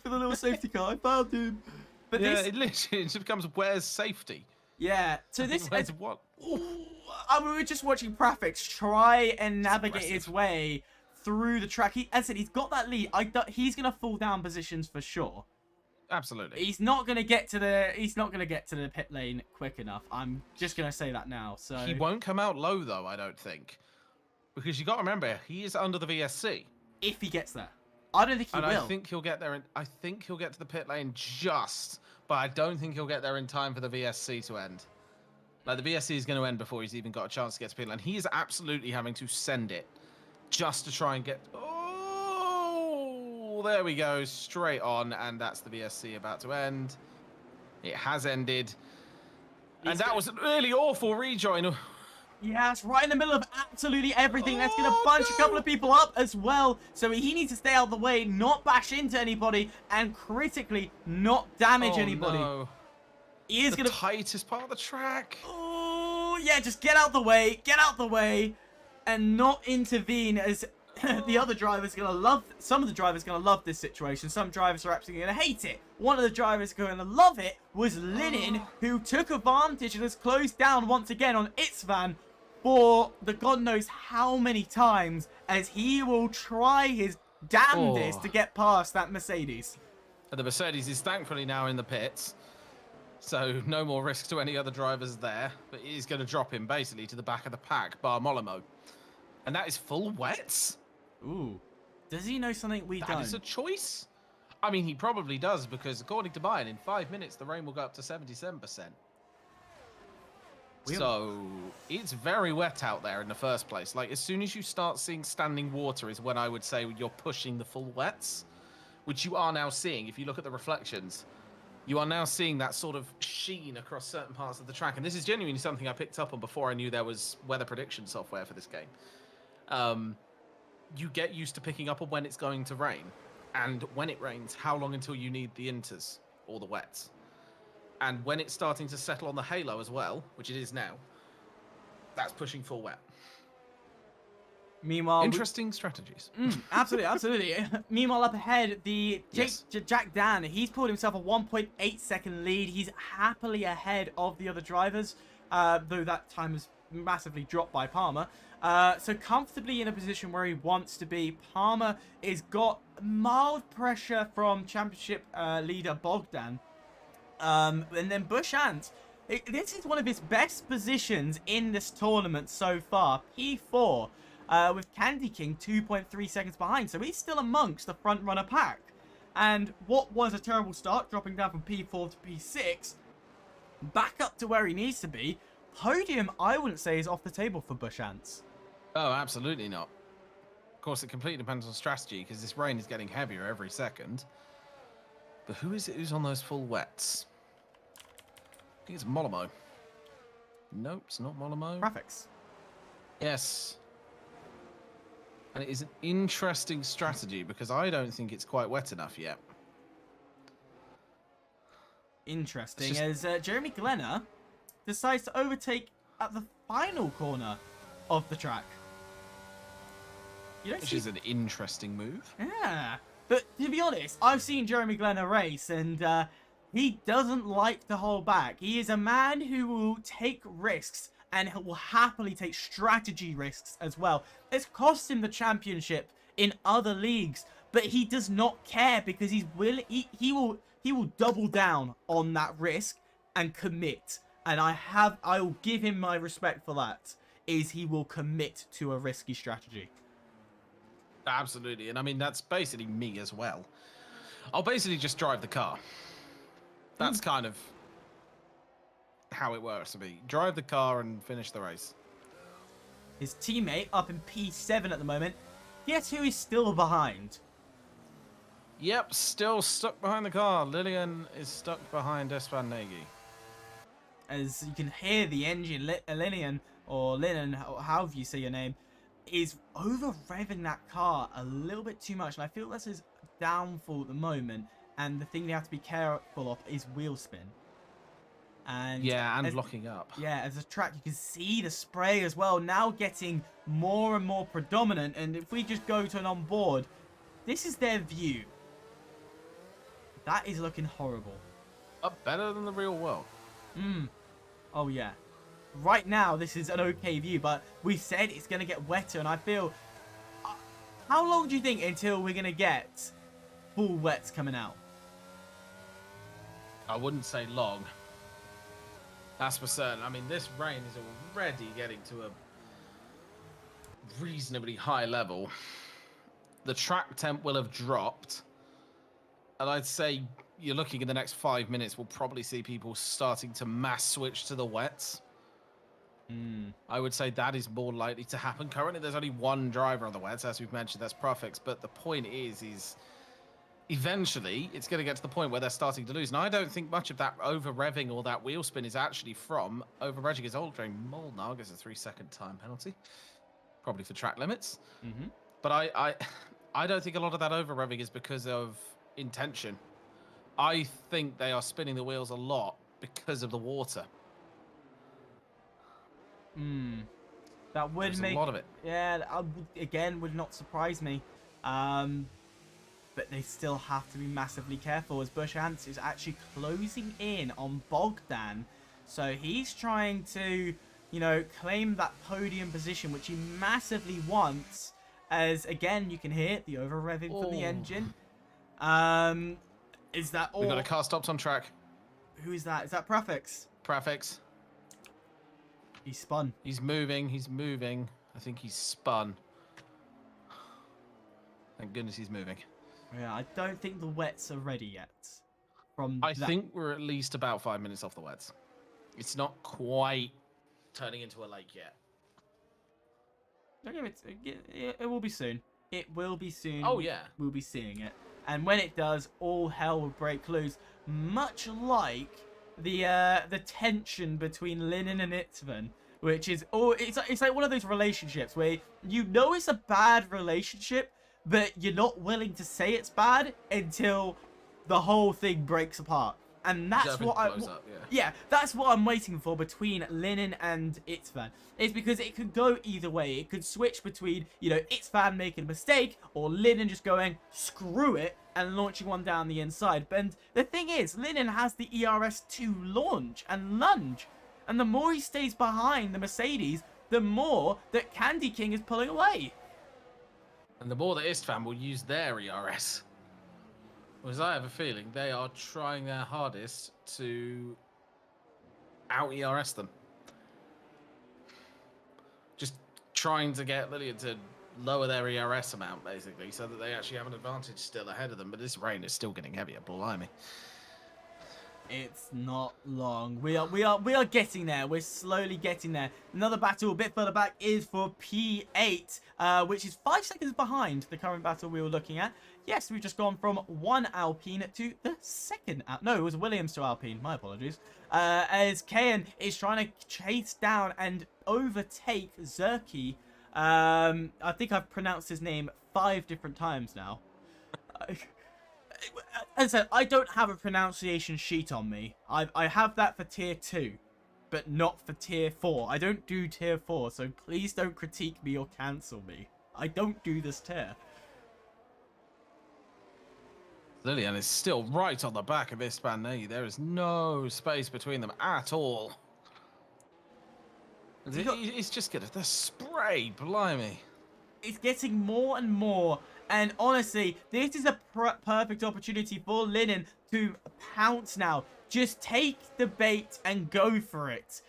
for the little safety car. I found him. But yeah, it literally just becomes where's safety. Yeah, so this is what? I mean, we were just watching Prefix try and navigate his way through the track. As I said, he's got that lead. He's gonna fall down positions for sure. Absolutely. He's not gonna get to the pit lane quick enough. I'm just gonna say that now. So he won't come out low though, I don't think, because you got to remember he is under the VSC. If he gets there, I don't think he will. I think he'll get there. I think he'll get to the pit lane just. But I don't think he'll get there in time for the VSC to end. Like, the VSC is going to end before he's even got a chance to get to pit lane. He is absolutely having to send it just to try and get... Oh, there we go. Straight on. And that's the VSC about to end. It has ended. And that was a really awful rejoin. Yeah, it's right in the middle of absolutely everything. That's going to bunch a couple of people up as well. So he needs to stay out of the way, not bash into anybody, and critically not damage anybody. No. He is going to... tightest part of the track. Oh, yeah, just get out the way, and not intervene as the other drivers are going to love... Some of the drivers are going to love this situation. Some drivers are absolutely going to hate it. One of the drivers going to love it was Linen, who took advantage and has closed down once again on Itzvan for the god knows how many times as he will try his damnedest to get past that Mercedes. And the Mercedes is thankfully now in the pits. So no more risk to any other drivers there. But he's going to drop him basically to the back of the pack, bar Molimo. And that is full wets? Ooh. Does he know something we don't? That is a choice? I mean, he probably does, because according to Bayern, in 5 minutes, the rain will go up to 77%. So it's very wet out there in the first place. Like, as soon as you start seeing standing water is when I would say you're pushing the full wets, which you are now seeing. If you look at the reflections, you are now seeing that sort of sheen across certain parts of the track. And this is genuinely something I picked up on before I knew there was weather prediction software for this game. You get used to picking up on when it's going to rain. And when it rains, how long until you need the inters or the wets? And when it's starting to settle on the halo as well, which it is now, that's pushing full wet. Meanwhile, interesting strategies. Absolutely, absolutely. Meanwhile, up ahead, Jack Dan, he's pulled himself a 1.8 second lead. He's happily ahead of the other drivers, though that time has massively dropped by Palmer. So comfortably in a position where he wants to be. Palmer has got mild pressure from championship leader Bogdan. And then Bush Ant, this is one of his best positions in this tournament so far. P4. With Candy King 2.3 seconds behind, so he's still amongst the front runner pack. And what was a terrible start, dropping down from P4 to P6, back up to where he needs to be. Podium, I wouldn't say, is off the table for Bush Ants. Oh, absolutely not. Of course, it completely depends on strategy, because this rain is getting heavier every second. But who is it who's on those full wets? I think it's Molimo. Nope, it's not Molimo. Graphics. Yes. And it is an interesting strategy because I don't think it's quite wet enough yet. Interesting, as Jeremy Glenner decides to overtake at the final corner of the track. Which is an interesting move. Yeah. But to be honest, I've seen Jeremy Glenner race, and he doesn't like to hold back. He is a man who will take risks, and he will happily take strategy risks as well. It's cost him the championship in other leagues, but he does not care because he will double down on that risk and commit. And I will give him my respect for that. Is he will commit to a risky strategy. Absolutely, and I mean that's basically me as well. I'll basically just drive the car. That's kind of how it works to me. Drive the car and finish the race. His teammate up in P7 at the moment. Guess who is still behind? Yep, still stuck behind the car. Lillian is stuck behind Espan Nagy. As you can hear the engine, Lillian, or Lennon, however you say your name, is over-revving that car a little bit too much. And I feel that's his downfall at the moment. And the thing they have to be careful of is wheel spin. And locking up. Yeah, as a track, you can see the spray as well, now getting more and more predominant. And if we just go to an onboard, this is their view. That is looking horrible. Better than the real world. Oh, yeah. Right now, this is an okay view, but we said it's going to get wetter, and I feel... how long do you think until we're going to get full wets coming out? I wouldn't say long. That's for certain. I mean, this rain is already getting to a reasonably high level. The track temp will have dropped. And I'd say you're looking in the next 5 minutes, we'll probably see people starting to mass switch to the wets. I would say that is more likely to happen. Currently, there's only one driver on the wets, as we've mentioned, that's Profix. But the point is eventually it's going to get to the point where they're starting to lose. And I don't think much of that over-revving or that wheel spin is actually from over-regging his old drain. Molnar gets a 3-second time penalty, probably for track limits. But I don't think a lot of that over-revving is because of intention. I think they are spinning the wheels a lot because of the water. That would make a lot of it. Yeah, again, would not surprise me. But they still have to be massively careful as Bush Ants is actually closing in on Bogdan. So he's trying to, claim that podium position, which he massively wants. As, again, you can hear the over-revving from the engine. Is that all? We've got a car stopped on track. Who is that? Is that Prefix? Prefix. He's spun. He's moving. I think he's spun. Thank goodness he's moving. Yeah, I don't think the wets are ready yet. I think we're at least about 5 minutes off the wets. It's not quite turning into a lake yet. Don't give it will be soon. It will be soon. Oh, yeah. We'll be seeing it. And when it does, all hell will break loose. Much like the tension between Linen and Itzvan, which is it's like one of those relationships where you know it's a bad relationship, but you're not willing to say it's bad until the whole thing breaks apart. And that's what that's what I'm waiting for between Linen and Itzvan. It's because it could go either way. It could switch between, you know, Itzvan making a mistake or Linen just going screw it and launching one down the inside. But the thing is, Linen has the ERS to launch and lunge. And the more he stays behind the Mercedes, the more that Candy King is pulling away. And the more that Istvan will use their ERS. Because I have a feeling they are trying their hardest to out-ERS them. Just trying to get Lillian to lower their ERS amount, basically, so that they actually have an advantage still ahead of them. But this rain is still getting heavier, blimey. It's not long. We are getting there. We're slowly getting there. Another battle a bit further back is for P8, which is 5 seconds behind the current battle we were looking at. Yes, we've just gone from 1 Alpine to the 2nd. No, it was Williams to Alpine. My apologies. As Kayan is trying to chase down and overtake Zerky. I think I've pronounced his name 5 different times now. As I said, I don't have a pronunciation sheet on me. I have that for tier 2, but not for tier 4. I don't do tier 4, so please don't critique me or cancel me. I don't do this tier. Lillian is still right on the back of Istvan. There is no space between them at all. It's just good. The spray, blimey. It's getting more and more. And honestly, this is a perfect opportunity for Linen to pounce now. Just take the bait and go for it.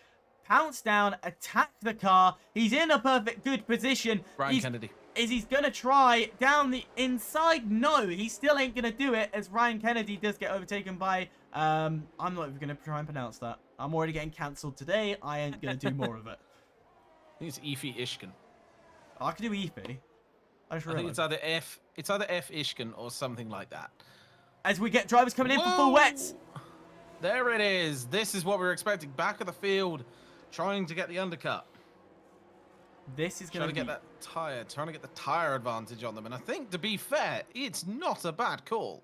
Pounce down, attack the car. He's in a perfect good position. Ryan Kennedy. Is he's going to try down the inside? No, he still ain't going to do it as Ryan Kennedy does get overtaken by... I'm not even going to try and pronounce that. I'm already getting cancelled today. I ain't going to do more of it. I think it's Efi Ishkan. Oh, I can do Efi. I think it's either F Ishkan or something like that. As we get drivers coming in for full wets. There it is. This is what we were expecting. Back of the field, trying to get the undercut. This is going to get that tire, trying to get the tire advantage on them. And I think, to be fair, it's not a bad call.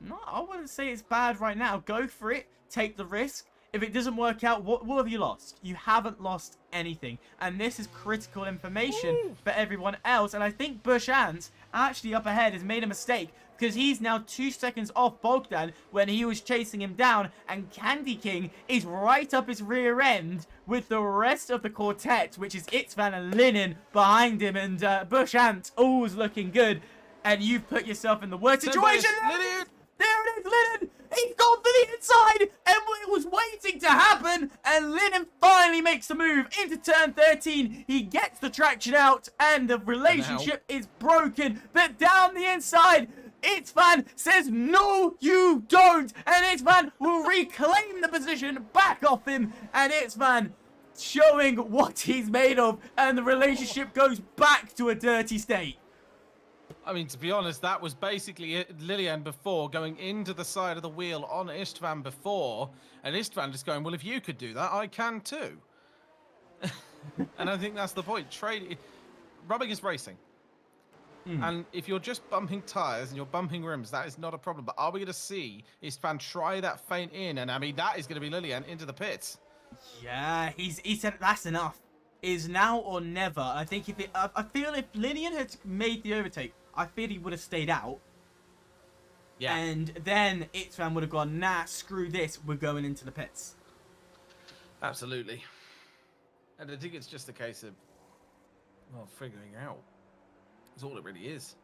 No, I wouldn't say it's bad right now. Go for it. Take the risk. If it doesn't work out, what have you lost? You haven't lost anything. And this is critical information for everyone else. And I think Bush Ant, actually up ahead, has made a mistake. Because he's now 2 seconds off Bogdan when he was chasing him down. And Candy King is right up his rear end with the rest of the quartet, which is Itzvan and Linen behind him. And Bush Ant, always looking good. And you've put yourself in the worst situation. Linen! There it is, Linen! He's gone for the inside, and it was waiting to happen, and Linen finally makes the move into turn 13. He gets the traction out, and the relationship is broken, but down the inside, Itzvan says, no, you don't, and Itzvan will reclaim the position back off him, and Itzvan showing what he's made of, and the relationship goes back to a dirty state. I mean, to be honest, that was basically Lillian before going into the side of the wheel on Istvan before, and Istvan just going, well, if you could do that, I can too. And I think that's the point. Rubbing is racing. And if you're just bumping tyres and you're bumping rims, that is not a problem. But are we going to see Istvan try that feint in? And I mean, that is going to be Lillian into the pits. Yeah, he said that's enough. Is now or never. I think I feel if Lillian had made the overtake, I feel he would have stayed out. Yeah. And then Itzvan would have gone, nah, screw this, we're going into the pits. Absolutely. And I think it's just a case of, well, figuring out. That's all it really is.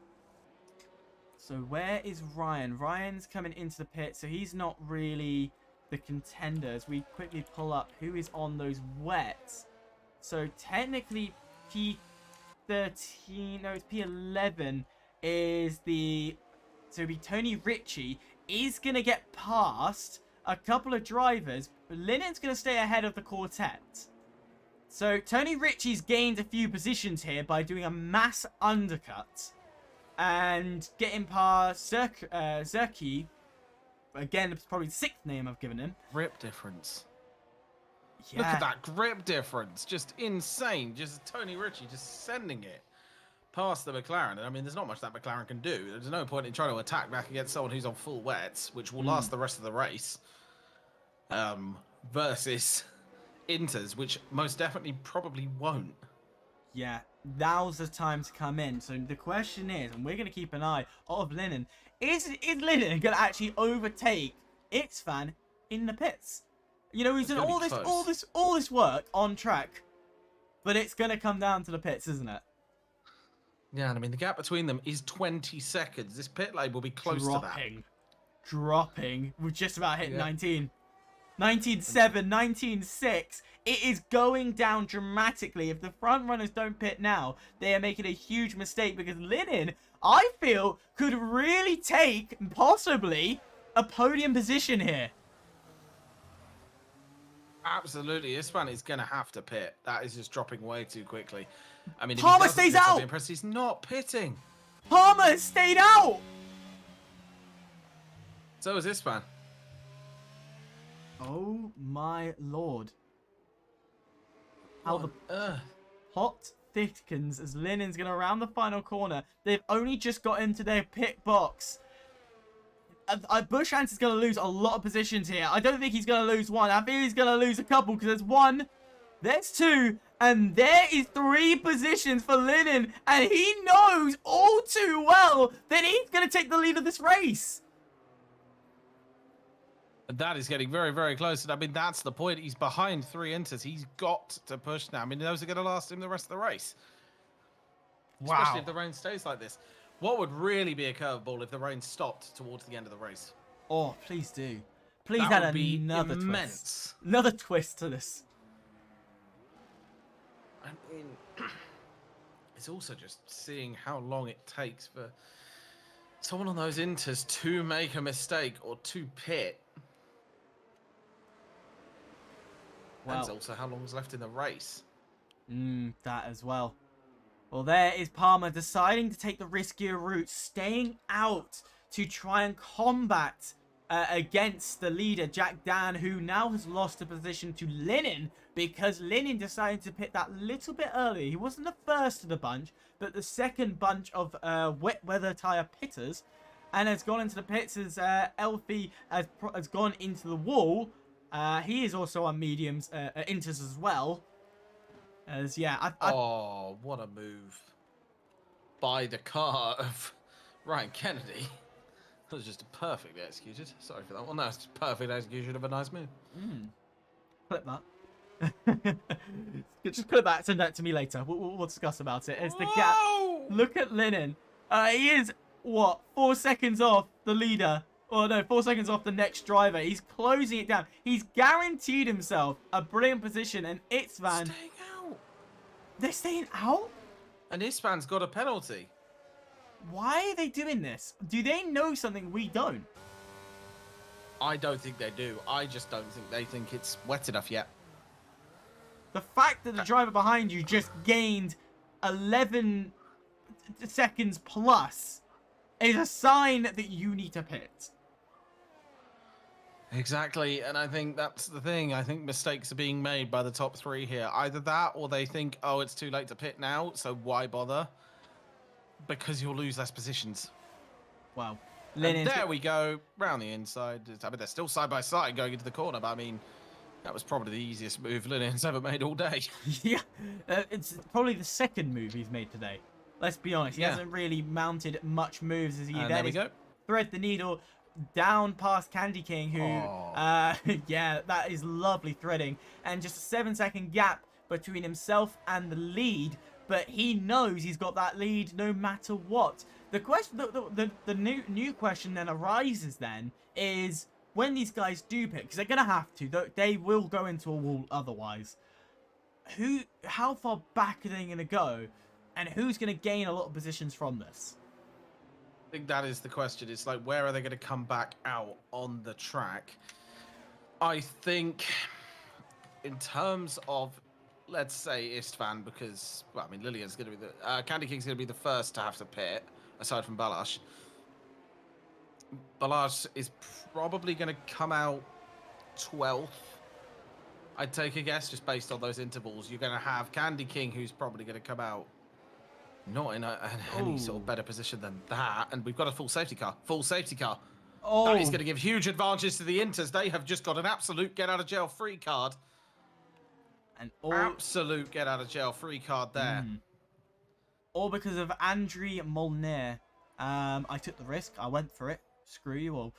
So where is Ryan? Ryan's coming into the pit, so he's not really the contenders. We quickly pull up who is on those wets. So technically P13, no, it's P11 is the, so it'd be Tony Ritchie is going to get past a couple of drivers. But Linen's going to stay ahead of the quartet. So Tony Ritchie's gained a few positions here by doing a mass undercut and getting past Zerky. Again, it's probably the 6th name I've given him. Grip difference. Yeah. Look at that grip difference. Just insane. Just Tony Ritchie just sending it past the McLaren. And I mean, there's not much that McLaren can do. There's no point in trying to attack back against someone who's on full wets, which will last the rest of the race. Versus Inters, which most definitely probably won't. Yeah, now's the time to come in. So the question is, and we're going to keep an eye of Lennon, is Lennon going to actually overtake Ixfan in the pits? You know, he's done all this work on track, but it's going to come down to the pits, isn't it? Yeah, and I mean, the gap between them is 20 seconds. This pit lane will be close to that. Dropping. We're just about hitting 19. 19.7, 19.6. It is going down dramatically. If the front runners don't pit now, they are making a huge mistake because Lennon, I feel, could really take, possibly, a podium position here. Absolutely. This one is going to have to pit. That is just dropping way too quickly. I mean, if Palmer he doesn't stays pit, I'll out! be impressed. He's not pitting. Palmer has stayed out! So is this man. Oh my lord. How the Earth. plot thickens as Lennon's going to round the final corner. They've only just got into their pit box. Bushant is going to lose a lot of positions here. I don't think he's going to lose one. I think he's going to lose a couple because there's 1, there's 2, and there is 3 positions for Lennon. And he knows all too well that he's going to take the lead of this race. That is getting very, very close. And I mean, that's the point. He's behind 3 Inters. He's got to push now. I mean, those are going to last him the rest of the race. Wow. Especially if the rain stays like this. What would really be a curveball if the rain stopped towards the end of the race? Oh, please do. Please That add would be another immense. twist. Another twist to this. I mean, it's also just seeing how long it takes for someone on those Inters to make a mistake or to pit. Wow. And also how long is left in the race. That as well. Well, there is Palmer deciding to take the riskier route, staying out to try and combat against the leader, Jack Dan, who now has lost a position to Lennon because Lennon decided to pit that little bit earlier. He wasn't the first of the bunch, but the second bunch of wet weather tyre pitters, and has gone into the pits as Elfie has gone into the wall. He is also on mediums, Inters as well. As Oh, what a move by the car of Ryan Kennedy. That was just perfectly executed. Sorry for that one. That's just perfect execution of a nice move. Clip that. Just clip that. Send that to me later. We'll discuss about it. It's the gap. Look at Lennon. He is, what, 4 seconds off the leader. Oh no, 4 seconds off the next driver. He's closing it down. He's guaranteed himself a brilliant position, and Ixfan. Staying out. They're staying out? And Ispan's got a penalty. Why are they doing this? Do they know something we don't? I don't think they do. I just don't think they think it's wet enough yet. The fact that the driver behind you just gained 11 seconds plus is a sign that you need to pit. Exactly, and I think that's the thing. I think mistakes are being made by the top 3 here. Either that, or they think, oh, it's too late to pit now, so why bother? Because you'll lose less positions. Wow. And there we go, round the inside. I mean, they're still side by side going into the corner, but I mean, that was probably the easiest move Lennon's ever made all day. Yeah, it's probably the second move he's made today. Let's be honest, he hasn't really mounted much moves as he there we go. Thread the needle down past Candy King, who, yeah, that is lovely threading. And just a 7-second gap between himself and the lead, but he knows he's got that lead no matter what. The question, the new question then arises then is when these guys do pick, because they're gonna have to, they will go into a wall otherwise. How far back are they gonna go, and who's gonna gain a lot of positions from this? I think that is the question. It's like, where are they going to come back out on the track? I think in terms of let's say Istvan, because, well, I mean, Lillian's going to be the... Candy King's going to be the first to have to pit, aside from Balash. Balash is probably going to come out 12th. I'd take a guess, just based on those intervals. You're going to have Candy King, who's probably going to come out not in any sort of better position than that. And we've got a full safety car. Full safety car. Oh, That is going to give huge advantage to the Inters. They have just got an absolute get-out-of-jail-free card. and all, Absolute get-out-of-jail-free card there. all because of Andriy Molnir. I took the risk. I went for it. Screw you all.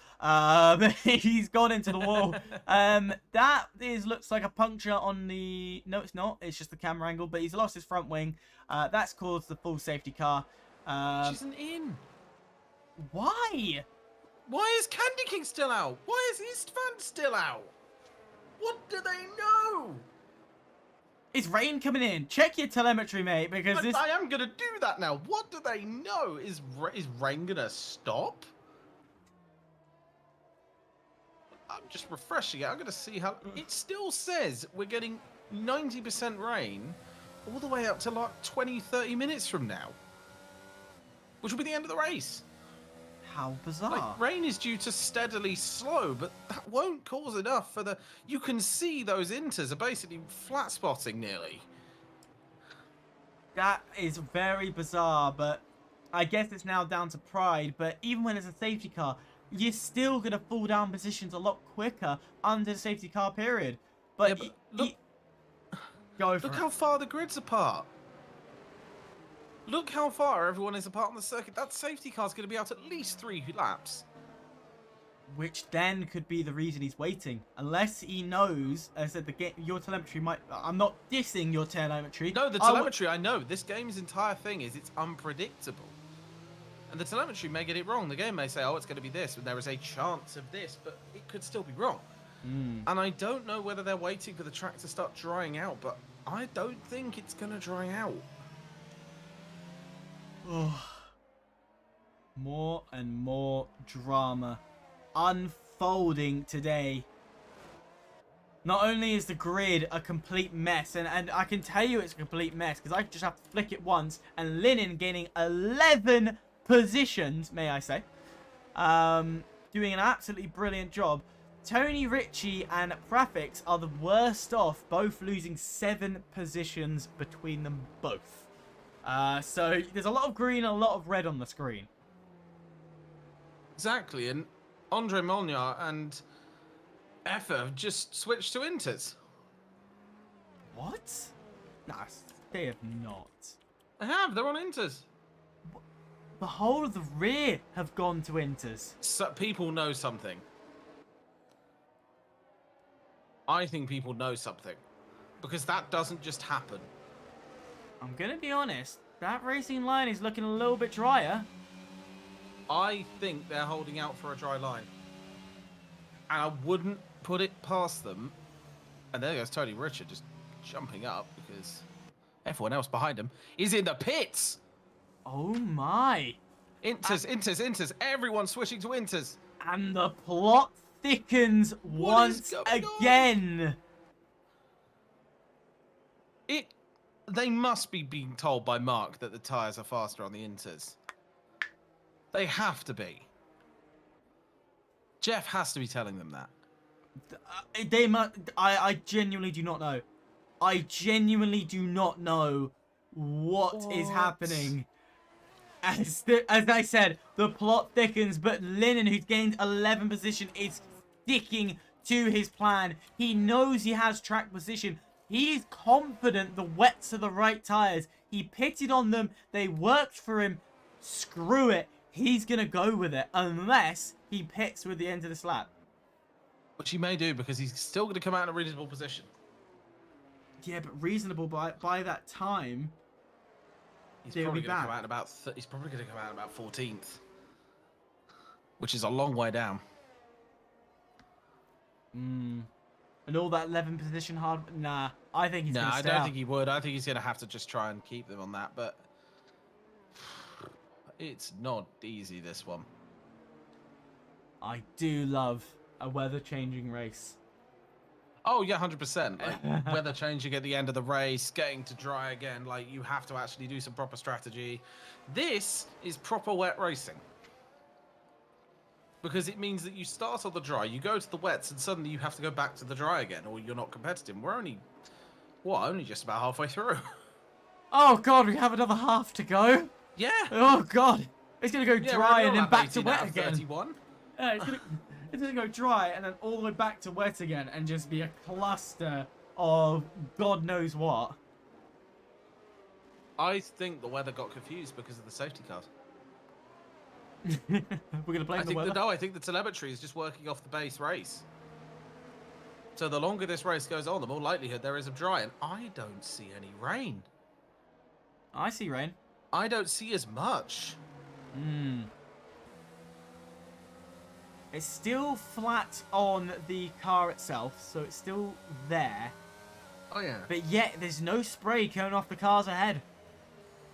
He's gone into the wall. That looks like a puncture on the... No, it's not. It's just the camera angle, but he's lost his front wing. That's caused the full safety car. She's an in. Why? Why is Candy King still out? Why is Istvan still out? What do they know? Is rain coming in? Check your telemetry, mate, because this... I am going to do that now. What do they know? Is rain going to stop? I'm just refreshing it. I'm going to see how... It still says we're getting 90% rain all the way up to like 20, 30 minutes from now. Which will be the end of the race. How bizarre. Like, rain is due to steadily slow, but that won't cause enough for the... You can see those Inters are basically flat spotting nearly. That is very bizarre, but I guess it's now down to pride. But even when it's a safety car, you're still going to fall down positions a lot quicker under the safety car period. But, Yeah, but go for look it. how far the grid's apart. Look how far everyone is apart on the circuit. That safety car's going to be out at least 3 laps. Which then could be the reason he's waiting. Unless he knows, as I said, the game, your telemetry might... I'm not dissing your telemetry. No, the telemetry, I know. This game's entire thing is it's unpredictable. And the telemetry may get it wrong. The game may say, oh, it's going to be this, and there is a chance of this, but it could still be wrong. And I don't know whether they're waiting for the track to start drying out, but I don't think it's going to dry out. More and more drama unfolding today. Not only is the grid a complete mess, and I can tell you it's a complete mess because I just have to flick it once, and Linen gaining 11 positions, may I say. Doing an absolutely brilliant job. Tony Ritchie and Prefix are the worst off, both losing 7 positions between them both. So there's a lot of green and a lot of red on the screen. Exactly, and Andre Molnar and Effa have just switched to Inters. What? Nah, they have not. They have, they're on Inters. The whole of the rear have gone to Inters. So people know something. I think people know something. Because that doesn't just happen. I'm gonna be honest, that racing line is looking a little bit drier. I think they're holding out for a dry line. And I wouldn't put it past them. And there goes Tony Richard just jumping up because everyone else behind him is in the pits. Oh my. Inters. Everyone switching to Inters. And the plot thickens once again. They must be being told by Mark that the tyres are faster on the Inters. They have to be. Jeff has to be telling them that. They must. I genuinely do not know. I genuinely do not know what is happening. As I said, the plot thickens, but Linen, who's gained 11 position, is sticking to his plan. He knows he has track position. He's confident the wets are the right tyres. He pitted on them. They worked for him. Screw it. He's going to go with it unless he pits with the end of this lap. Which he may do because he's still going to come out in a reasonable position. Yeah, but reasonable by that time. He's probably going to come out about. He's probably going to come out about 14th, which is a long way down. And all that 11 position hard. Nah, I think he's going to stay I don't out. think he would. I think he's going to have to just try and keep them on that. But it's not easy, this one. I do love a weather-changing race. Oh yeah, 100%. Like weather changing at the end of the race, getting to dry again. Like you have to actually do some proper strategy. This is proper wet racing because it means that you start on the dry, you go to the wets, and suddenly you have to go back to the dry again, or you're not competitive. We're only only just about halfway through. Oh god, we have another half to go. Yeah. Oh god, it's gonna go Yeah, dry we're and on then lap back to 18 wet out of again. 31. Yeah, it's gonna go dry and then all the way back to wet again and just be a cluster of God knows what. I think the weather got confused because of the safety cars. We're gonna blame the weather. I think the telemetry is just working off the base race. So the longer this race goes on, the more likelihood there is of dry, and I don't see any rain. I see rain. I don't see as much. It's still flat on the car itself, so it's still there. Oh yeah. But yet, there's no spray coming off the cars ahead.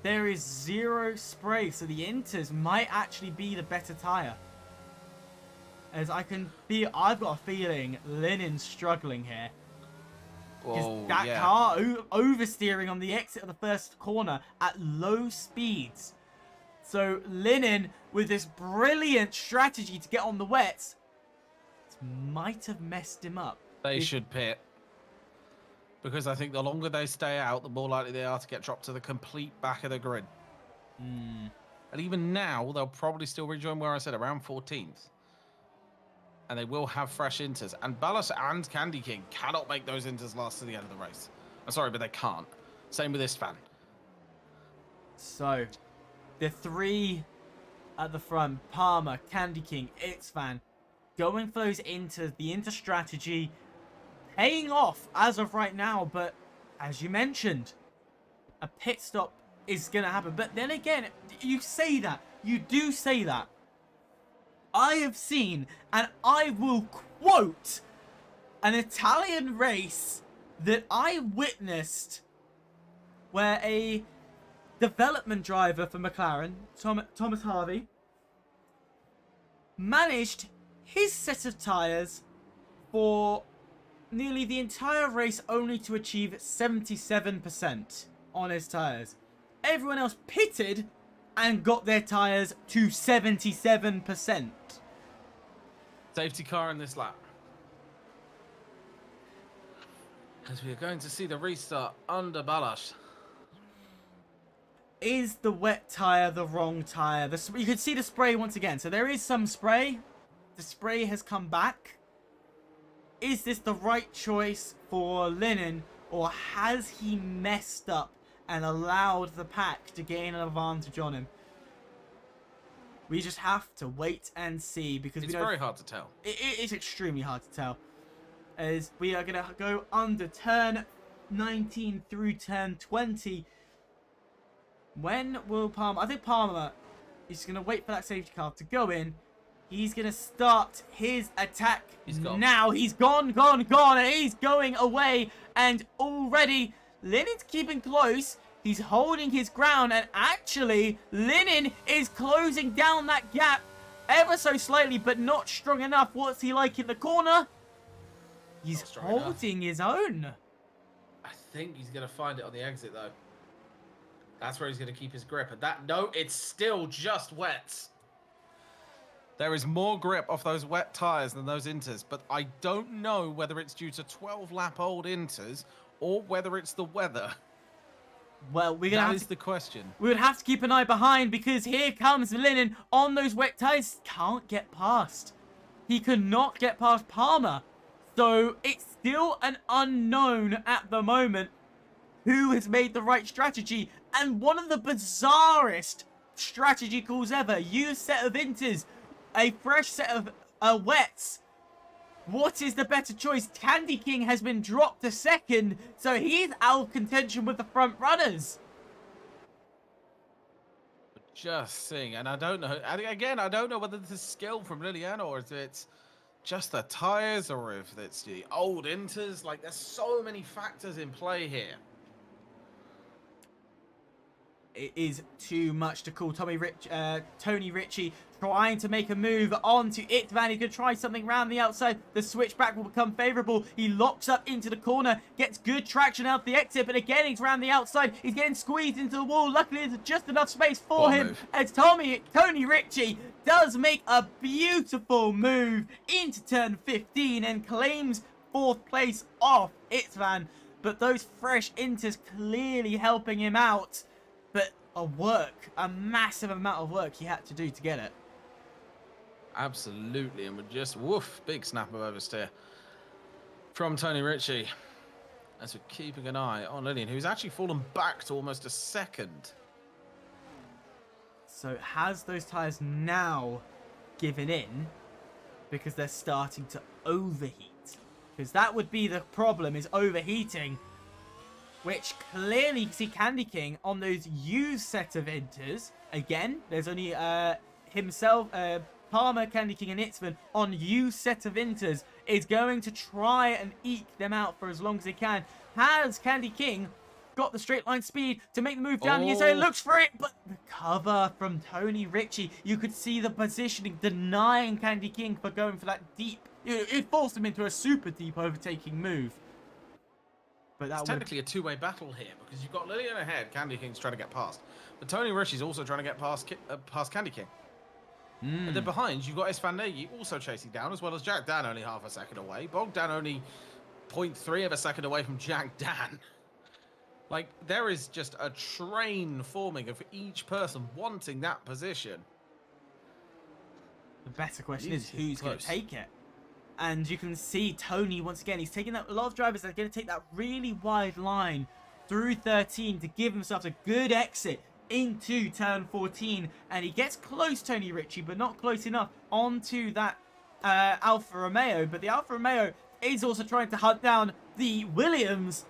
There is zero spray, so the Inters might actually be the better tyre. As I've got a feeling Linen's struggling here. Because that car oversteering on the exit of the first corner at low speeds. So Linen, with this brilliant strategy to get on the wets, might have messed him up. They should pit. Because I think the longer they stay out, the more likely they are to get dropped to the complete back of the grid. And even now, they'll probably still rejoin where I said, around 14th. And they will have fresh inters. And Ballas and Candy King cannot make those inters last to the end of the race. I'm sorry, but they can't. Same with this fan. So, the three at the front, Palmer, Candy King, Itzvan, going for those inters, the inter strategy, paying off as of right now. But as you mentioned, a pit stop is going to happen. But then again, you say that. You do say that. I have seen, and I will quote, an Italian race that I witnessed where a development driver for McLaren, Thomas Harvey, managed his set of tyres for nearly the entire race only to achieve 77% on his tyres. Everyone else pitted and got their tyres to 77%. Safety car in this lap. Because we are going to see the restart under Ballas. Is the wet tyre the wrong tyre? You can see the spray once again. So there is some spray. The spray has come back. Is this the right choice for Linen? Or has he messed up and allowed the pack to gain an advantage on him? We just have to wait and see because it's very hard to tell. It is extremely hard to tell. As we are going to go under turn 19 through turn 20. When will Palmer... I think Palmer is going to wait for that safety car to go in. He's going to start his attack now. He's gone, and he's going away. And already, Linen's keeping close. He's holding his ground. And actually, Linen is closing down that gap ever so slightly, but not strong enough. What's he like in the corner? He's holding his own. I think he's going to find it on the exit, though. That's where he's going to keep his grip. And no, it's still just wets. There is more grip off those wet tyres than those inters, but I don't know whether it's due to 12-lap-old inters or whether it's the weather. Well, that is the question. We would have to keep an eye behind because here comes Linen on those wet tyres. Can't get past. He cannot get past Palmer. So it's still an unknown at the moment who has made the right strategy. And one of the bizarrest strategy calls ever. Use set of inters. A fresh set of wets. What is the better choice? Candy King has been dropped to second, so he's out of contention with the front runners. Just seeing, and I don't know. Again, I don't know whether this is skill from Liliana or if it's just the tyres or if it's the old inters. Like, there's so many factors in play here. it is too much to call. Tony Ritchie trying to make a move onto Istvan. He's going to try something around the outside. The switchback will become favourable. He locks up into the corner, gets good traction out the exit, but again, he's around the outside. He's getting squeezed into the wall. Luckily, there's just enough space for him as Tony Ritchie does make a beautiful move into turn 15 and claims 4th place off Istvan. But those fresh inters clearly helping him out. But a massive amount of work he had to do to get it. Absolutely, and we're just, woof, big snap of oversteer from Tony Ritchie. As we're keeping an eye on Lillian, who's actually fallen back to almost a second. So has those tyres now given in because they're starting to overheat? Because that would be the problem, is overheating, which clearly you see Candy King on those used set of inters. Again, there's only himself, Palmer, Candy King, and Istvan on used set of inters is going to try and eke them out for as long as he can. Has Candy King got the straight line speed to make the move down the inside? Looks for it, but the cover from Tony Ritchie. You could see the positioning denying Candy King for going for that deep. It forced him into a super deep overtaking move. But that it's technically a two-way battle here because you've got Lillian ahead, Candy King's trying to get past, but Tony Ritchie's also trying to get past Candy King. And then behind, you've got Istvan Nagy also chasing down, as well as Jack Dan only half a second away. Bogdan only 0.3 of a second away from Jack Dan. Like, there is just a train forming of each person wanting that position. The better question is who's going to take it. And you can see Tony, once again, he's taking that. A lot of drivers are going to take that really wide line through 13 to give themselves a good exit into turn 14. And he gets close, Tony Ritchie, but not close enough onto that Alfa Romeo. But the Alfa Romeo is also trying to hunt down the Williams.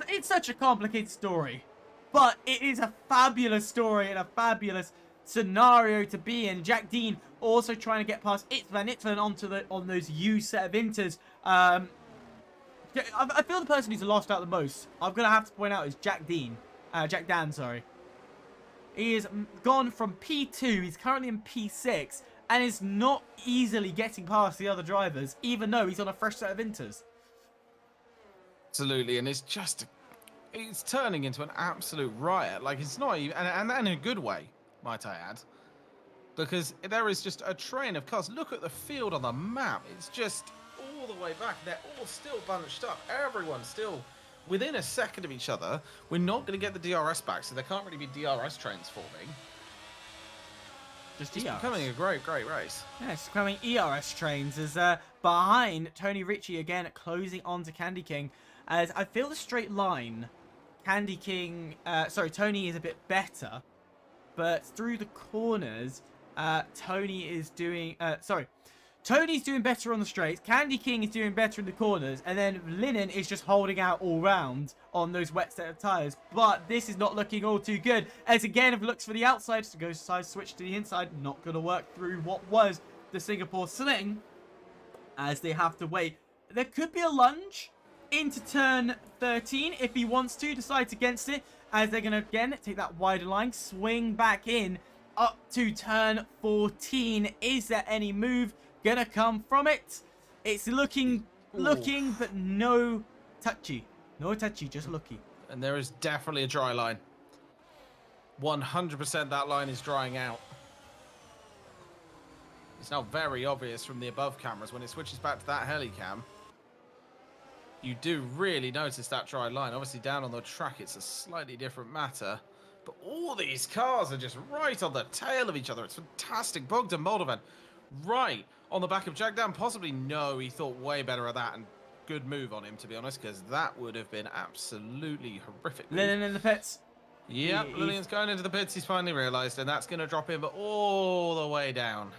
It's such a complicated story, but it is a fabulous story and a fabulous scenario to be in. Jack Dean also trying to get past Istvan on those used set of inters. I feel the person who's lost out the most, I'm gonna have to point out, is Jack Dan, sorry. He is gone from P2. He's currently in P6 and is not easily getting past the other drivers, even though he's on a fresh set of inters. Absolutely, and it's just, it's turning into an absolute riot. Like, it's not even, and in a good way, might I add, because there is just a train of cars. Look at the field on the map. It's just all the way back. They're all still bunched up. Everyone's still within a second of each other. We're not going to get the DRS back, so there can't really be DRS trains forming. Just it's ERS. becoming a great race. Yeah, it's becoming ERS trains as behind Tony Ritchie again closing on to Candy King. As I feel the straight line, Tony is a bit better, but through the corners, Tony's doing better on the straights. Candy King is doing better in the corners, and then Linen is just holding out all round on those wet set of tyres. But this is not looking all too good, as again, if it looks for the outside, to go side switch to the inside, not going to work through what was the Singapore Sling, as they have to wait. There could be a lunge into turn 13 if he wants to, decides against it, as they're going to again take that wider line, swing back in up to turn 14. Is there any move gonna come from it? It's looking, but no touchy, just looky. And there is definitely a dry line. 100% that line is drying out. It's now very obvious from the above cameras when it switches back to that heli cam. You do really notice that dry line. Obviously down on the track it's a slightly different matter. But all these cars are just right on the tail of each other. It's fantastic. Bogdan Moldovan right on the back of Jack Dan. Possibly no, he thought way better of that. And good move on him, to be honest, because that would have been absolutely horrific. Linen in the pits. Yep, Lillian's going into the pits. He's finally realised. And that's going to drop him all the way down.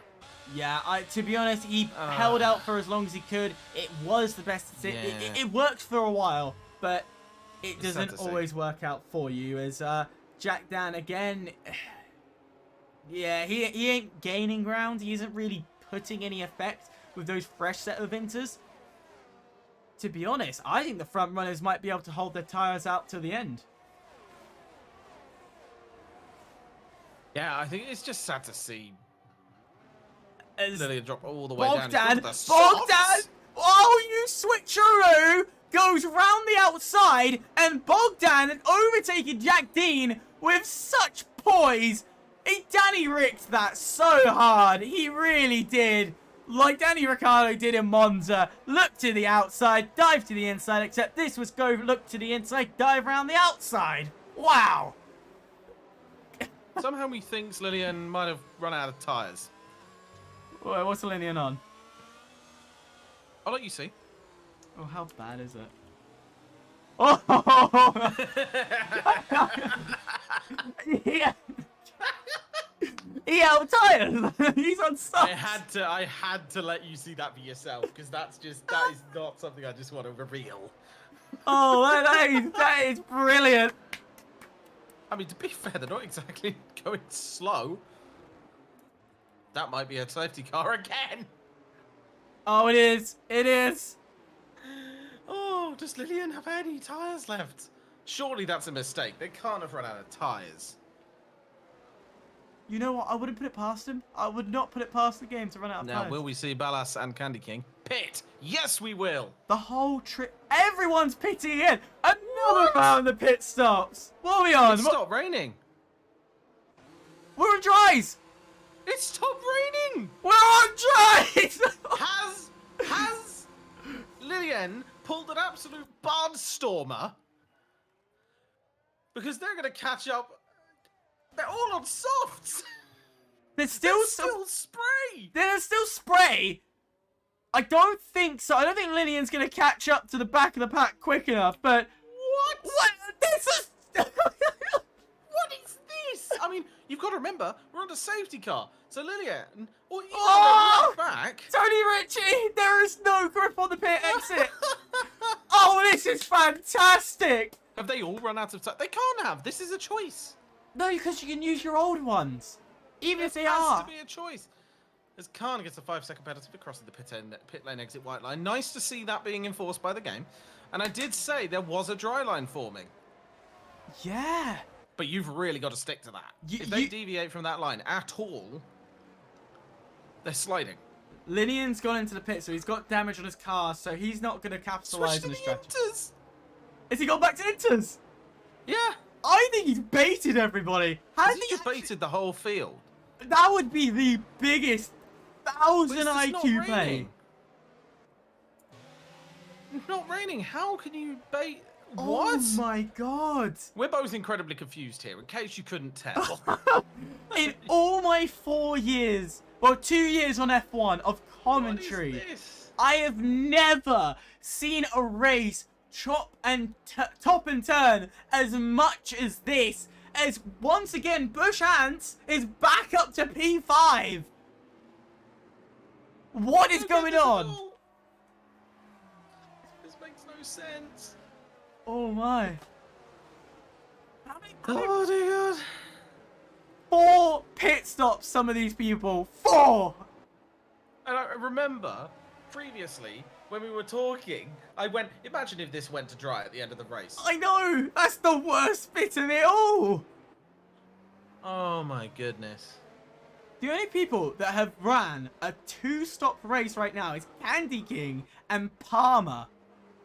Yeah, to be honest, he held out for as long as he could. It was the best. It worked for a while, but it doesn't always work out for you. As Jack Dan again, yeah, he ain't gaining ground. He isn't really putting any effect with those fresh set of inters. To be honest, I think the front runners might be able to hold their tyres out to the end. Yeah, I think it's just sad to see As Lillian drop all the way down. Bogdan, Look at the socks! oh, you switcheroo, goes round the outside, and Bogdan had overtaken Jack Dean with such poise. Danny ricked that so hard. He really did. Like Danny Ricciardo did in Monza. Look to the outside, dive to the inside, except this was go look to the inside, dive around the outside. Wow. Somehow he thinks Lillian might have run out of tyres. Wait, what's Linian on? I'll let you see. Oh, how bad is it? Oh! Yeah. He out tires. He's on socks. I had to let you see that for yourself because that is not something I just want to reveal. Oh, that is brilliant. I mean, to be fair, they're not exactly going slow. That might be a safety car again. Oh, it is. It is. Oh, does Lillian have any tyres left? Surely that's a mistake. They can't have run out of tyres. You know what? I wouldn't put it past him. I would not put it past the game to run out of Now, tires. will we see Ballas and Candy King pit? Yes, we will. The whole trip. Everyone's pitting in. Another round of pit stops. What are we on? It stopped raining. We're on dries. It stopped raining. We're on dries. Has Lillian pulled an absolute barnstormer? Because they're going to catch up. They're all on softs. There's still spray. There's still spray. I don't think so. I don't think Lillian's going to catch up to the back of the pack quick enough, but... What? This is... What is this? I mean, you've got to remember, we're on a safety car. So Lillian, or even Oh! back... Tony Ritchie, there is no grip on the pit exit. Oh, this is fantastic. Have they all run out of time? They can't have. This is a choice. No, because you can use your old ones. Even if they has are. to be a choice. As Khan gets a 5-second penalty for crossing the pit lane exit white line. Nice to see that being enforced by the game. And I did say there was a dry line forming. Yeah. But you've really got to stick to that. If they deviate from that line at all, they're sliding. Lillian's gone into the pit, so he's got damage on his car, so he's not going to capitalise on his strategy. Inters. Has he gone back to Inters? Yeah. I think he's baited everybody. Has he just baited the whole field? That would be the biggest 1,000 IQ play. Raining. It's not raining. How can you bait? What? Oh my god. We're both incredibly confused here, in case you couldn't tell. In all my 4 years, well, 2 years on F1 of commentary, What is this? I have never seen a race top and turn as much as this. As once again, Bush Ants is back up to P5. What is going on? This makes no sense. Oh my. How many Oh dear God. 4 pit stops, some of these people. 4! And I remember previously when we were talking, I went, imagine if this went to dry at the end of the race. I know! That's the worst bit of it all! Oh my goodness. The only people that have ran a 2-stop race right now is Candy King and Palmer.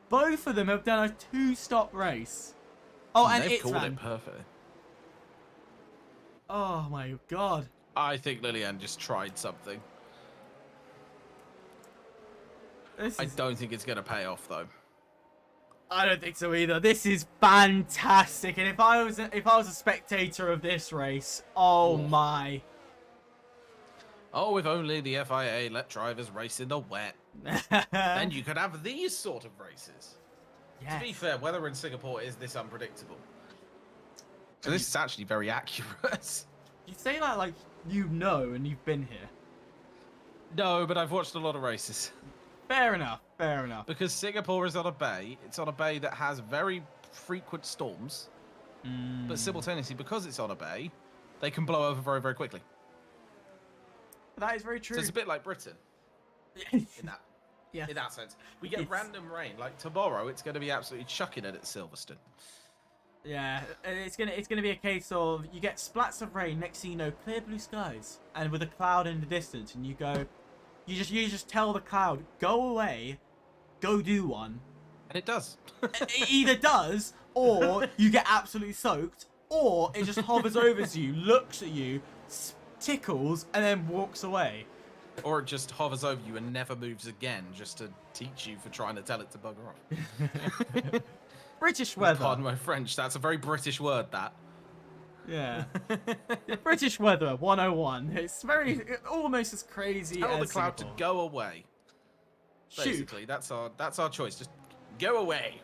Both of them have done a 2-stop race. Oh, and They've called ran. it perfect. Oh my god. I think Lillian just tried something. I don't think it's going to pay off though. I don't think so either. This is fantastic, and if I was a spectator of this race, oh my. Oh, if only the FIA let drivers race in the wet. Then you could have these sort of races. Yes. To be fair, weather in Singapore is this unpredictable. So this is actually very accurate. You say that like you know and you've been here. No, but I've watched a lot of races. Fair enough, fair enough. Because Singapore is on a bay. It's on a bay that has very frequent storms. But simultaneously, because it's on a bay, they can blow over very, very quickly. That is very true. So it's a bit like Britain in that. Yeah. In that sense. We get random rain. Like tomorrow, it's going to be absolutely chucking it at Silverstone. Yeah, it's gonna be a case of you get splats of rain, next thing you know, clear blue skies, and with a cloud in the distance, and you just tell the cloud, go away, go do one. And it does. It either does, or you get absolutely soaked, or it just hovers over to you, looks at you, tickles, and then walks away. Or it just hovers over you and never moves again, just to teach you for trying to tell it to bugger off. British weather. Pardon my French, that's a very British word, that. Yeah. British weather 101. It's almost as crazy Tell as the cloud Singapore. to go away. Shoot. Basically, that's our choice. Just go away.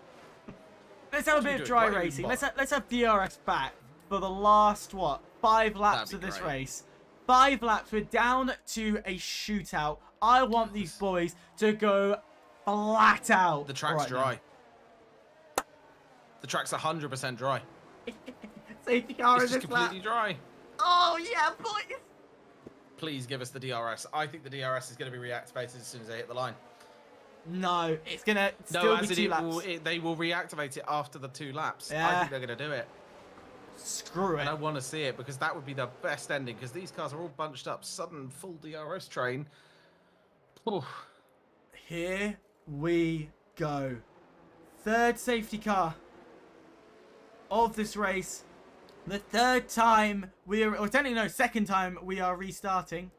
Let's have a What are bit you of doing? dry Why are you racing. bothered? Let's have DRS back for the last 5 laps That'd of be this great. race. 5 laps. We're down to a shootout. I want these boys to go flat out. The track's right dry. The track's 100% dry. now. Safety car It's in just this completely lap. dry. Oh yeah, boys. Please give us the DRS. I think the DRS is going to be reactivated as soon as they hit the line. No, it's gonna No, still as be in 2 laps. they will reactivate it after the 2 laps. I Yeah. think they're going to do it. Screw And I it. want to see it because that would be the best ending because these cars are all bunched up. Sudden full DRS train. Oof. Here we go. 3rd safety car of this race. The 3rd time we are, or technically no, 2nd time we are restarting.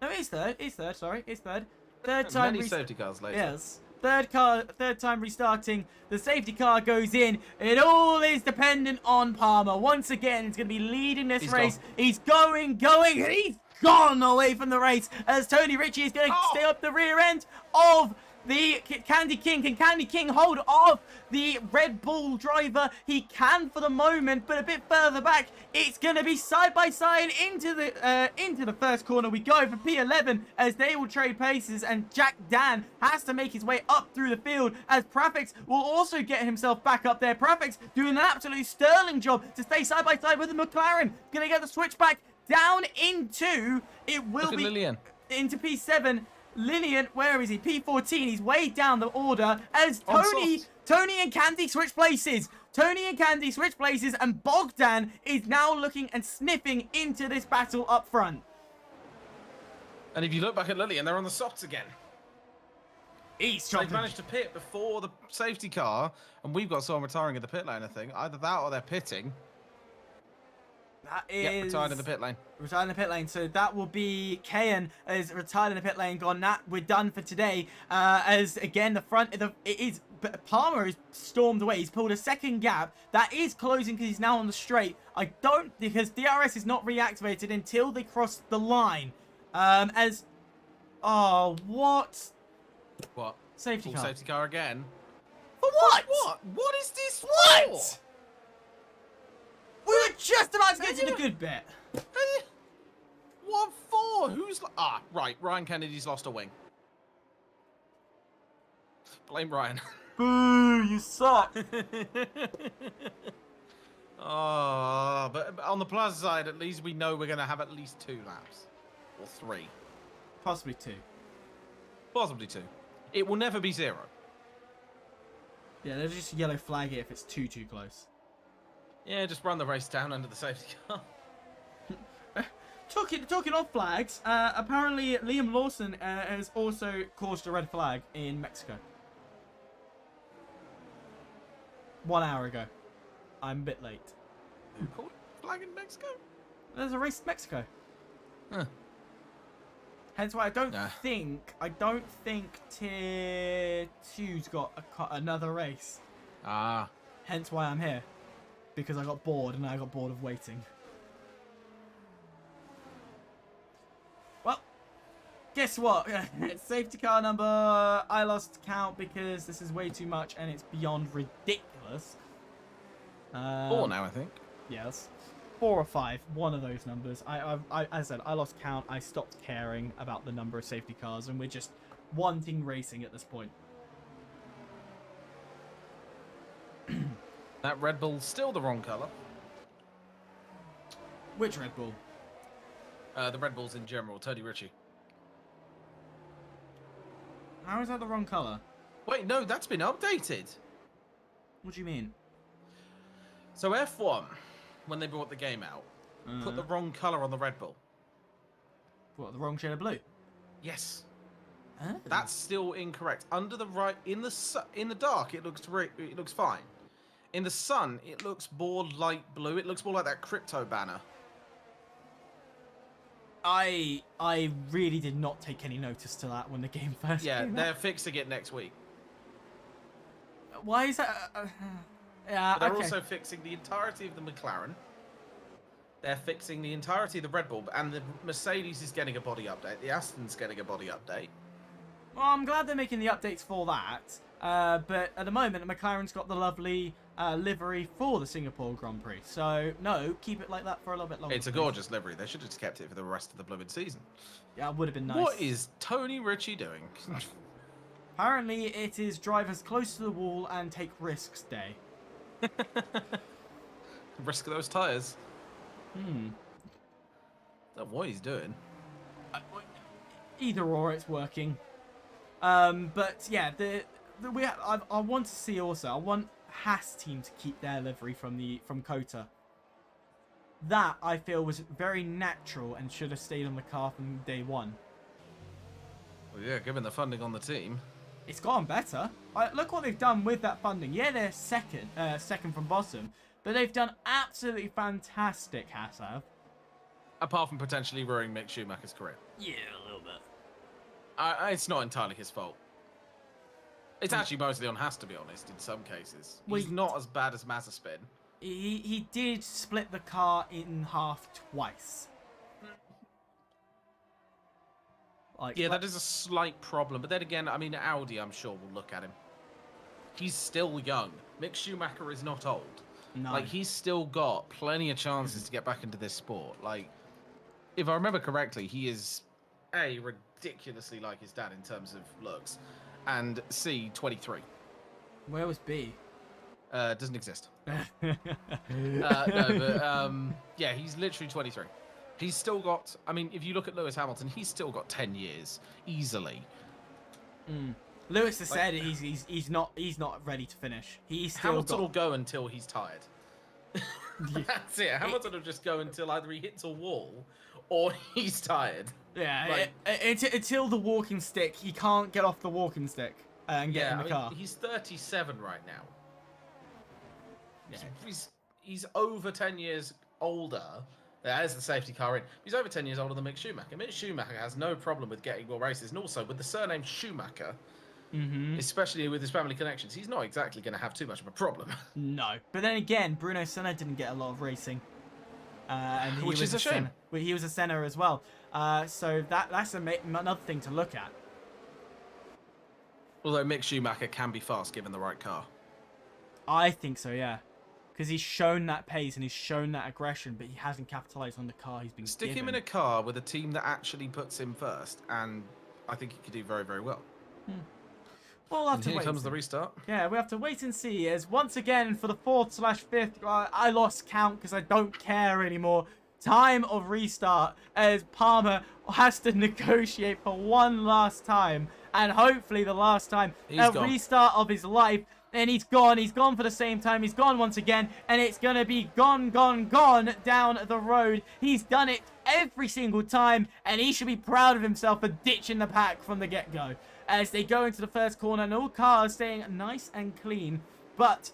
No, it's 3rd. It's 3rd. Sorry, it's 3rd. 3rd time. Many safety cars later. Yes. 3rd time restarting. The safety car goes in. It all is dependent on Palmer. Once again, he's going to be leading this He's race. gone. He's going, and he's gone away from the race as Tony Ritchie is going to Oh. stay up the rear end of the Candy King. Can Candy King hold off the Red Bull driver? He can for the moment, but a bit further back, it's going to be side by side into the first corner. We go for P11 as they will trade places, and Jack Dan has to make his way up through the field as Prafix will also get himself back up there. Prafix doing an absolutely sterling job to stay side by side with the McLaren. Going to get the switchback down into, it will Look at be Lillian. into P7. Lillian, where is he? P14. He's way down the order as On Tony soft. Tony and Candy switch places. Tony and Candy switch places, and Bogdan is now looking and sniffing into this battle up front. And if you look back at Lillian, they're on the softs again. He's They've chopping. managed to pit before the safety car, and we've got someone retiring in the pit lane, I think. Either that or they're pitting. That Yeah, is retired in the pit lane. Retired in the pit lane. So that will be Kayan is retired in the pit lane. Gone. That we're done for today. As again, the front. It is. Palmer is stormed away. He's pulled a 2nd gap. That is closing because he's now on the straight. I don't, because DRS is not reactivated until they cross the line. As. Oh, what? What? Safety Full car. safety car again. For what? What? What is this? What? We were just about to get to the good bit. For? What for? Who's... right. Ryan Kennedy's lost a wing. Blame Ryan. Boo! You suck. Oh, but on the plus side, at least we know we're going to have at least 2 laps. Or 3. Possibly 2. Possibly 2. It will never be 0. Yeah, there's just a yellow flag here if it's too close. Yeah, just run the race down under the safety car. Talking of flags, apparently Liam Lawson has also caused a red flag in Mexico. 1 hour ago. I'm a bit late. Who called flag in Mexico? There's a race in Mexico. Huh. Hence why I don't Nah. think Tier 2's got another race. Ah. Hence why I'm here. Because I got bored and I got bored of waiting. Well, guess what? Safety car number, I lost count because this is way too much and it's beyond ridiculous. 4 now, I think. Yes. 4 or 5, one of those numbers. As I said, I lost count. I stopped caring about the number of safety cars and we're just wanting racing at this point. That Red Bull's still the wrong colour. Which Red Bull? The Red Bulls in general, Tony Ritchie. How is that the wrong colour? Wait, no, that's been updated. What do you mean? So F1, when they brought the game out, put the wrong color on the Red Bull. What, the wrong shade of blue? Yes. Oh. That's still incorrect. Under the right, in the dark, it looks fine. In the sun, it looks more light blue. It looks more like that crypto banner. I really did not take any notice to that when the game first Yeah, came they're out. fixing it next week. Why is that? Yeah, But they're okay. also fixing the entirety of the McLaren. They're fixing the entirety of the Red Bull, and the Mercedes is getting a body update. The Aston's getting a body update. Well, I'm glad they're making the updates for that. But at the moment, McLaren's got the lovely livery for the Singapore Grand Prix. So, no, keep it like that for a little bit longer. It's a please. gorgeous livery. They should have just kept it for the rest of the blooming season. Yeah, it would have been nice. What is Tony Ritchie doing? Apparently, it is drive as close to the wall and take risks day. Risk those tyres. Hmm. Don't know what he's doing. Either or, it's working. But yeah, I want to see also. I want Haas team to keep their livery from Kota. That I feel was very natural and should have stayed on the car from day one. Well, yeah, given the funding on the team. It's gotten better. Look what they've done with that funding. Yeah, they're second from bottom, but they've done absolutely fantastic. Haas have. Apart from potentially ruining Mick Schumacher's career. Yeah, a little bit. It's not entirely his fault. It's actually mostly on Haas, to be honest, in some cases. Well, He's not as bad as Mazepin. He did split the car in half twice. Yeah, that is a slight problem. But then again, I mean, Audi, I'm sure, will look at him. He's still young. Mick Schumacher is not old. No. Like, he's still got plenty of chances to get back into this sport. Like, if I remember correctly, he is, A, ridiculously like his dad in terms of looks, and C, 23. Where was B? Doesn't exist. No, but yeah, he's literally 23. He's still got, I mean, if you look at Lewis Hamilton, he's still got 10 years easily. Lewis has said he's not ready to finish. He's still Hamilton will go until he's tired. That's it. Hamilton will just go until either he hits a wall or he's tired. Yeah, until the walking stick, he can't get off the walking stick and get in the car. He's 37 right now. Yeah. He's over 10 years older. There's the safety car in. He's over 10 years older than Mick Schumacher. Mick Schumacher has no problem with getting more races, and also with the surname Schumacher, especially with his family connections, he's not exactly going to have too much of a problem. No, but then again, Bruno Senna didn't get a lot of racing, and Which is a shame. He was a Senna as well, so that's another thing to look at. Although Mick Schumacher can be fast given the right car. I think so, yeah. Because he's shown that pace and he's shown that aggression, but he hasn't capitalised on the car he's been Stick given. him in a car with a team that actually puts him first, and I think he could do very, very well. We'll have And to here wait. comes the restart. Yeah, we have to wait and see. As once again, for the 4th/5th, I lost count because I don't care anymore. Time of restart as Palmer has to negotiate for one last time, and hopefully the last time, restart of his life. And he's gone. He's gone for the same time. He's gone once again. And it's going to be gone down the road. He's done it every single time. And he should be proud of himself for ditching the pack from the get-go. As they go into the first corner. And all cars staying nice and clean. But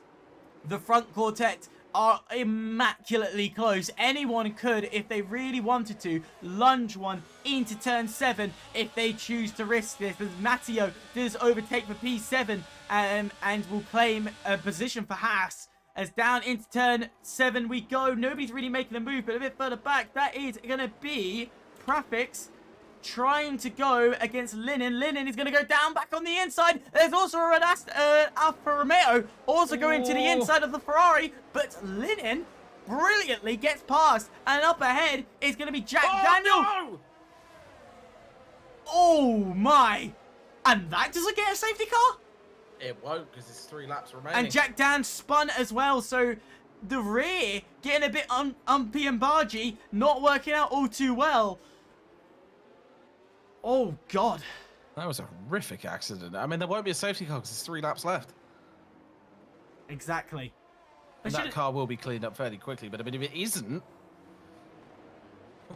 the front quartet are immaculately close. Anyone could, if they really wanted to, lunge one into turn 7 if they choose to risk this. As Matteo does overtake for P7 and will claim a position for Haas. As down into turn 7 we go. Nobody's really making a move, but a bit further back, that is going to be Prafix trying to go against Linen. Linen is going to go down back on the inside. There's also a Alfa Romeo also going to the inside of the Ferrari, but Linen brilliantly gets past, and up ahead is going to be Jack Daniel. No! Oh my! And that doesn't get a safety car? It won't, because it's 3 laps remaining. And Jack Dan spun as well, so the rear getting a bit umpy and bargy, not working out all too well. Oh, God. That was a horrific accident. I mean, there won't be a safety car because there's 3 laps left. Exactly. And that car will be cleaned up fairly quickly, but I mean, if it isn't,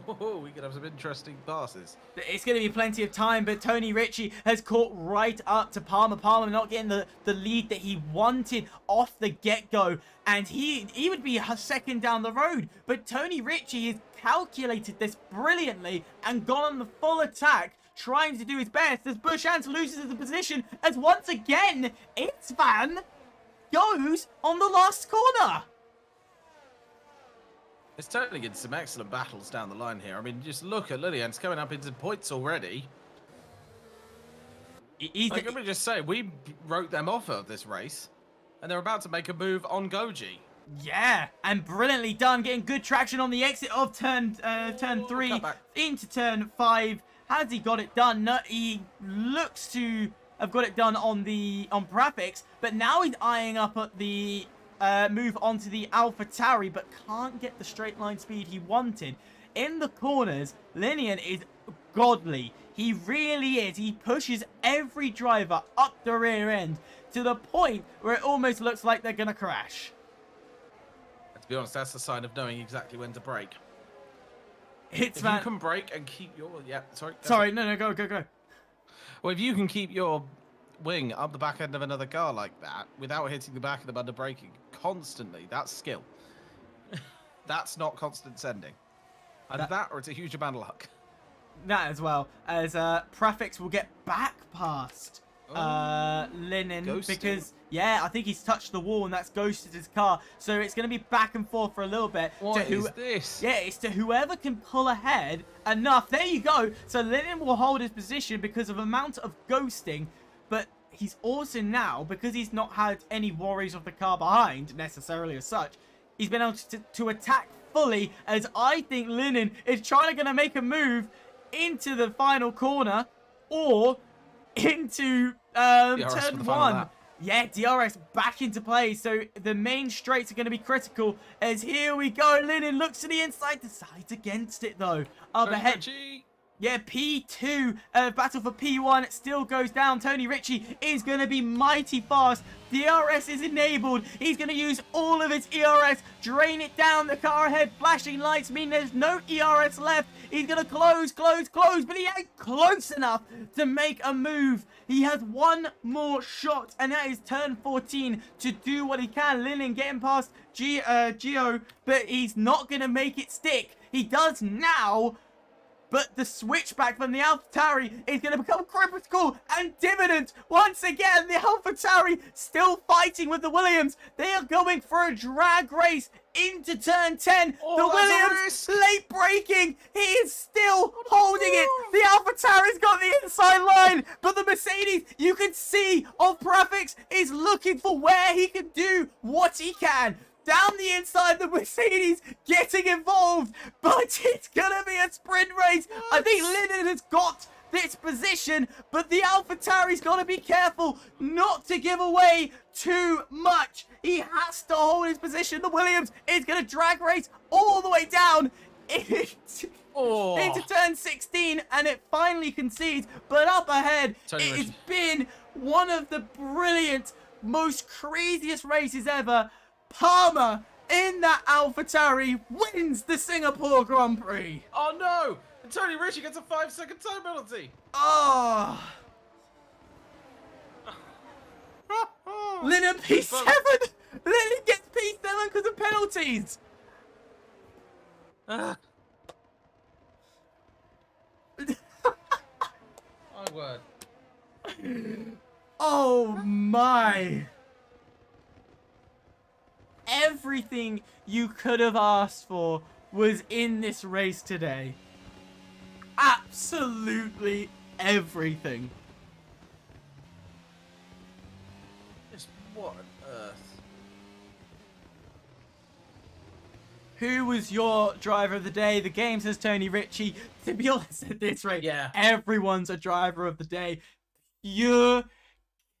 we could have some interesting passes. It's going to be plenty of time, but Tony Ritchie has caught right up to Palmer. Palmer not getting the lead that he wanted off the get-go, and he would be a second down the road. But Tony Ritchie has calculated this brilliantly and gone on the full attack, trying to do his best as Bushans loses the position as once again, Itzvan goes on the last corner. It's totally getting some excellent battles down the line here. I mean, just look at Lillian's coming up into points already. Like, let me just say, we wrote them off of this race, and they're about to make a move on Goji. Yeah, and brilliantly done, getting good traction on the exit of turn 3 into turn 5. Has he got it done? No, he looks to have got it done on Prafix, but now he's eyeing up at the move onto the AlphaTauri, but can't get the straight line speed he wanted. In the corners, Linian is godly. He really is. He pushes every driver up the rear end to the point where it almost looks like they're going to crash. To be honest, that's the sign of knowing exactly when to brake. If you can brake and keep your... Yeah, sorry. No, go. Well, if you can keep your wing up the back end of another car like that without hitting the back of them under braking constantly, that's skill. That's not constant sending. And that or it's a huge amount of luck. That as well, as Prefix will get back past Linen ghosting. Because, yeah, I think he's touched the wall and that's ghosted his car. So it's going to be back and forth for a little bit. What is this? Yeah, it's to whoever can pull ahead enough. There you go. So Linen will hold his position because of amount of ghosting. But he's also now, because he's not had any worries of the car behind, necessarily as such, he's been able to attack fully, as I think Linen is trying to make a move into the final corner or into turn 1. Yeah, DRS back into play, so the main straights are going to be critical, as here we go. Linen looks to the inside, decides against it though. Up ahead. Yeah, P2, battle for P1 still goes down. Tony Ritchie is going to be mighty fast. DRS is enabled. He's going to use all of his ERS, drain it down. The car ahead, flashing lights mean there's no ERS left. He's going to close, but he ain't close enough to make a move. He has one more shot, and that is turn 14 to do what he can. Linen getting past Gio, but he's not going to make it stick. He does now. But the switchback from the AlphaTauri is going to become critical and dividend. Once again, the AlphaTauri still fighting with the Williams. They are going for a drag race into turn 10. The Williams late braking. He is still holding it. The AlphaTauri's got the inside line. But the Mercedes, you can see, of Prefix is looking for where he can do what he can. Down the inside, the Mercedes getting involved, but it's gonna be a sprint race. I think Linen has got this position, but the AlphaTauri's gotta be careful not to give away too much. He has to hold his position. The Williams is gonna drag race all the way down into turn 16, and it finally concedes. But up ahead, it has been one of the brilliant, most craziest races ever. Palmer in that AlphaTauri wins the Singapore Grand Prix. Oh no! And Tony Ritchie gets a 5-second time penalty. Oh. Linen P7. Linen gets P7 because of penalties. My word. Oh my. Everything you could have asked for was in this race today. Absolutely everything. Just what on earth? Who was your driver of the day? The game says Tony Ritchie. To be honest, at this rate, yeah, everyone's a driver of the day. Pure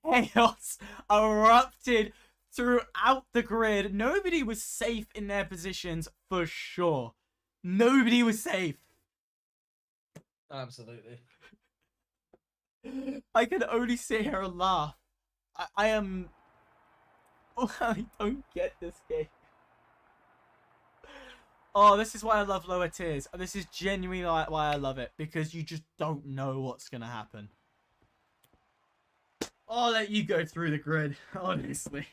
chaos erupted throughout the grid. Nobody was safe in their positions for sure. Nobody was safe. Absolutely. I can only sit here and laugh. I am... Oh, I don't get this game. Oh, this is why I love lower tiers. This is genuinely why I love it, because you just don't know what's going to happen. I'll let you go through the grid, honestly.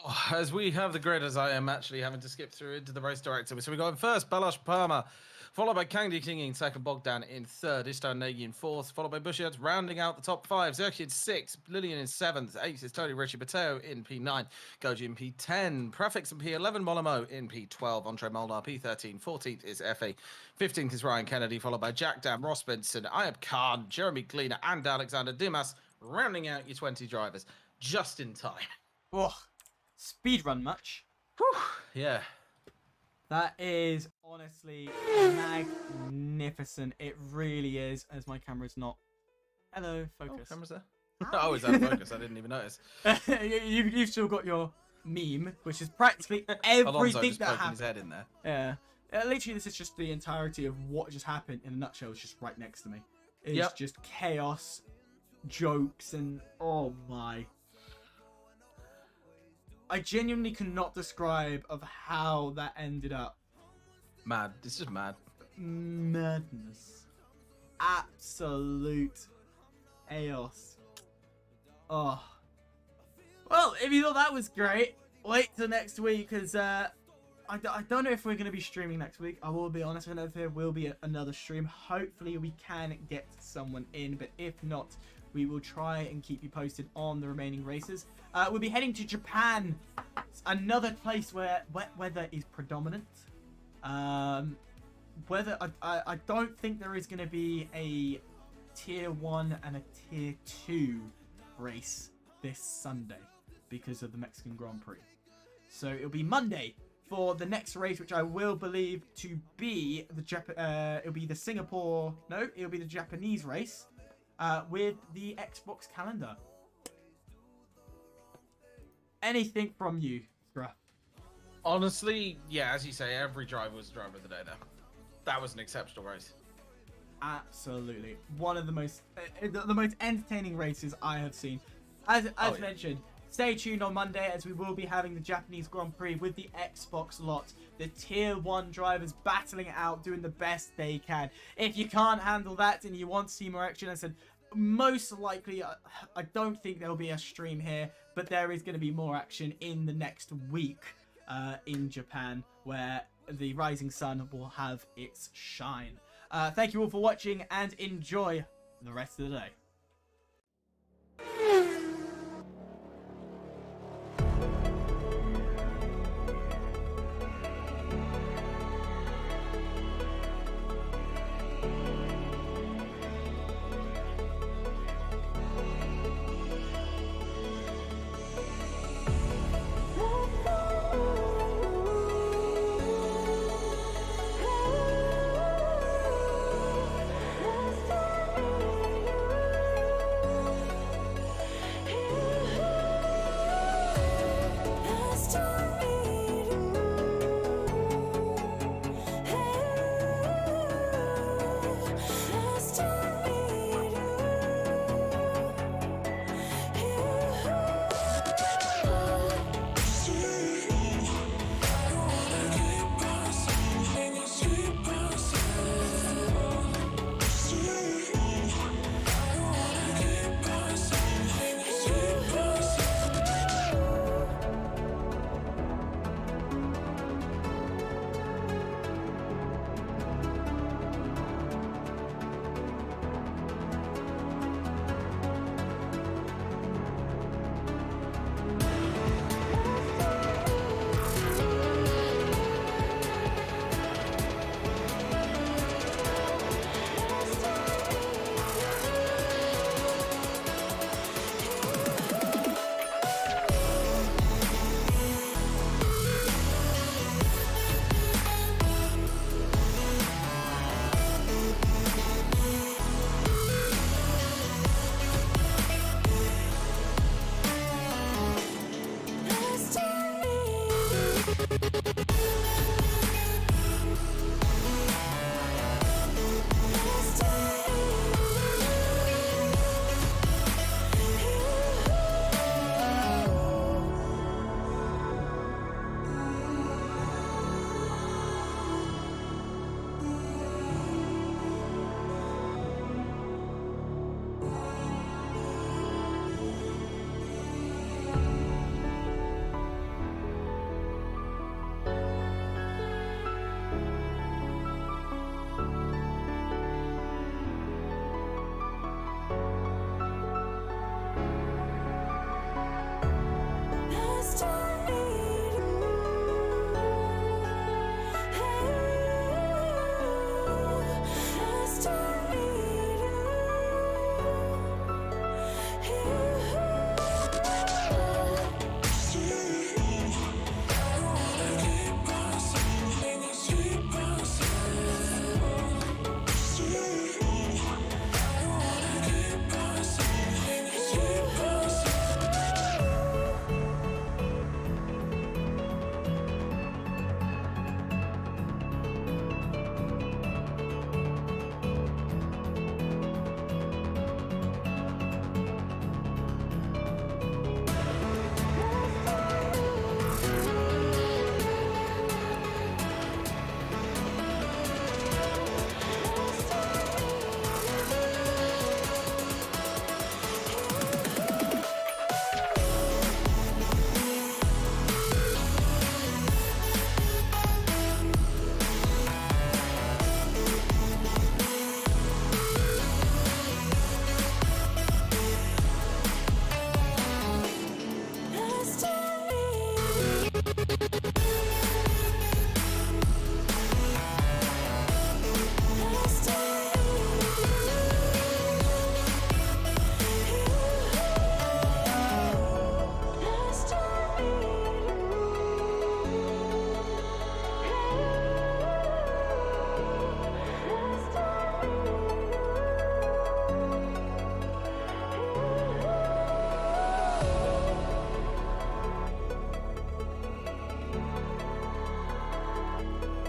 Oh, as we have the grid, as I am actually having to skip through into the race director. So we got in first, Balash Palmer, followed by Candy King in second, Bogdan in third, Ishtar Nagy in fourth, followed by Bushiad, rounding out the top five. Zerki in sixth, Lillian in seventh, eighth is Tony Richie Mateo in P9, Goji in P10, Prefix in P11, Molimo in P12, Andre Molnar P13, 14th is FA, 15th is Ryan Kennedy, followed by Jack Dam, Ross Benson, Ayab Khan, Jeremy Gleaner, and Alexander Dimas, rounding out your 20 drivers just in time. Oh, speedrun much? Whew, yeah. That is honestly magnificent. It really is, as my camera's not. Hello, focus. Oh, camera's there. Oh, it's out of focus. I didn't even notice. You've still got your meme, which is practically everything just that poking happened. his head in there. Yeah. Literally, this is just the entirety of what just happened in a nutshell. It's just right next to me. It's Yep. just chaos, jokes, and oh my. I genuinely cannot describe of how that ended up. Mad. This is mad. Madness. Absolute chaos. Oh. Well, if you thought that was great, wait till next week, because I don't know if we're going to be streaming next week. I will be honest, I don't know if there will be another stream. Hopefully we can get someone in, but if not, we will try and keep you posted on the remaining races. We'll be heading to Japan. It's another place where wet weather is predominant. Weather, I don't think there is going to be a tier 1 and a tier 2 race this Sunday because of the Mexican Grand Prix. So it'll be Monday for the next race, which I will believe to be the it'll be the Singapore. No, it'll be the Japanese race. With the Xbox calendar. Anything from you, bruh? Honestly, yeah, as you say, every driver was driver of the day there. That was an exceptional race. Absolutely. One of the most entertaining races I have seen. As mentioned, stay tuned on Monday as we will be having the Japanese Grand Prix with the Xbox lot. The tier 1 drivers battling it out, doing the best they can. If you can't handle that and you want to see more action, I said, most likely, I don't think there'll be a stream here, but there is going to be more action in the next week in Japan, where the rising sun will have its shine. Thank you all for watching and enjoy the rest of the day.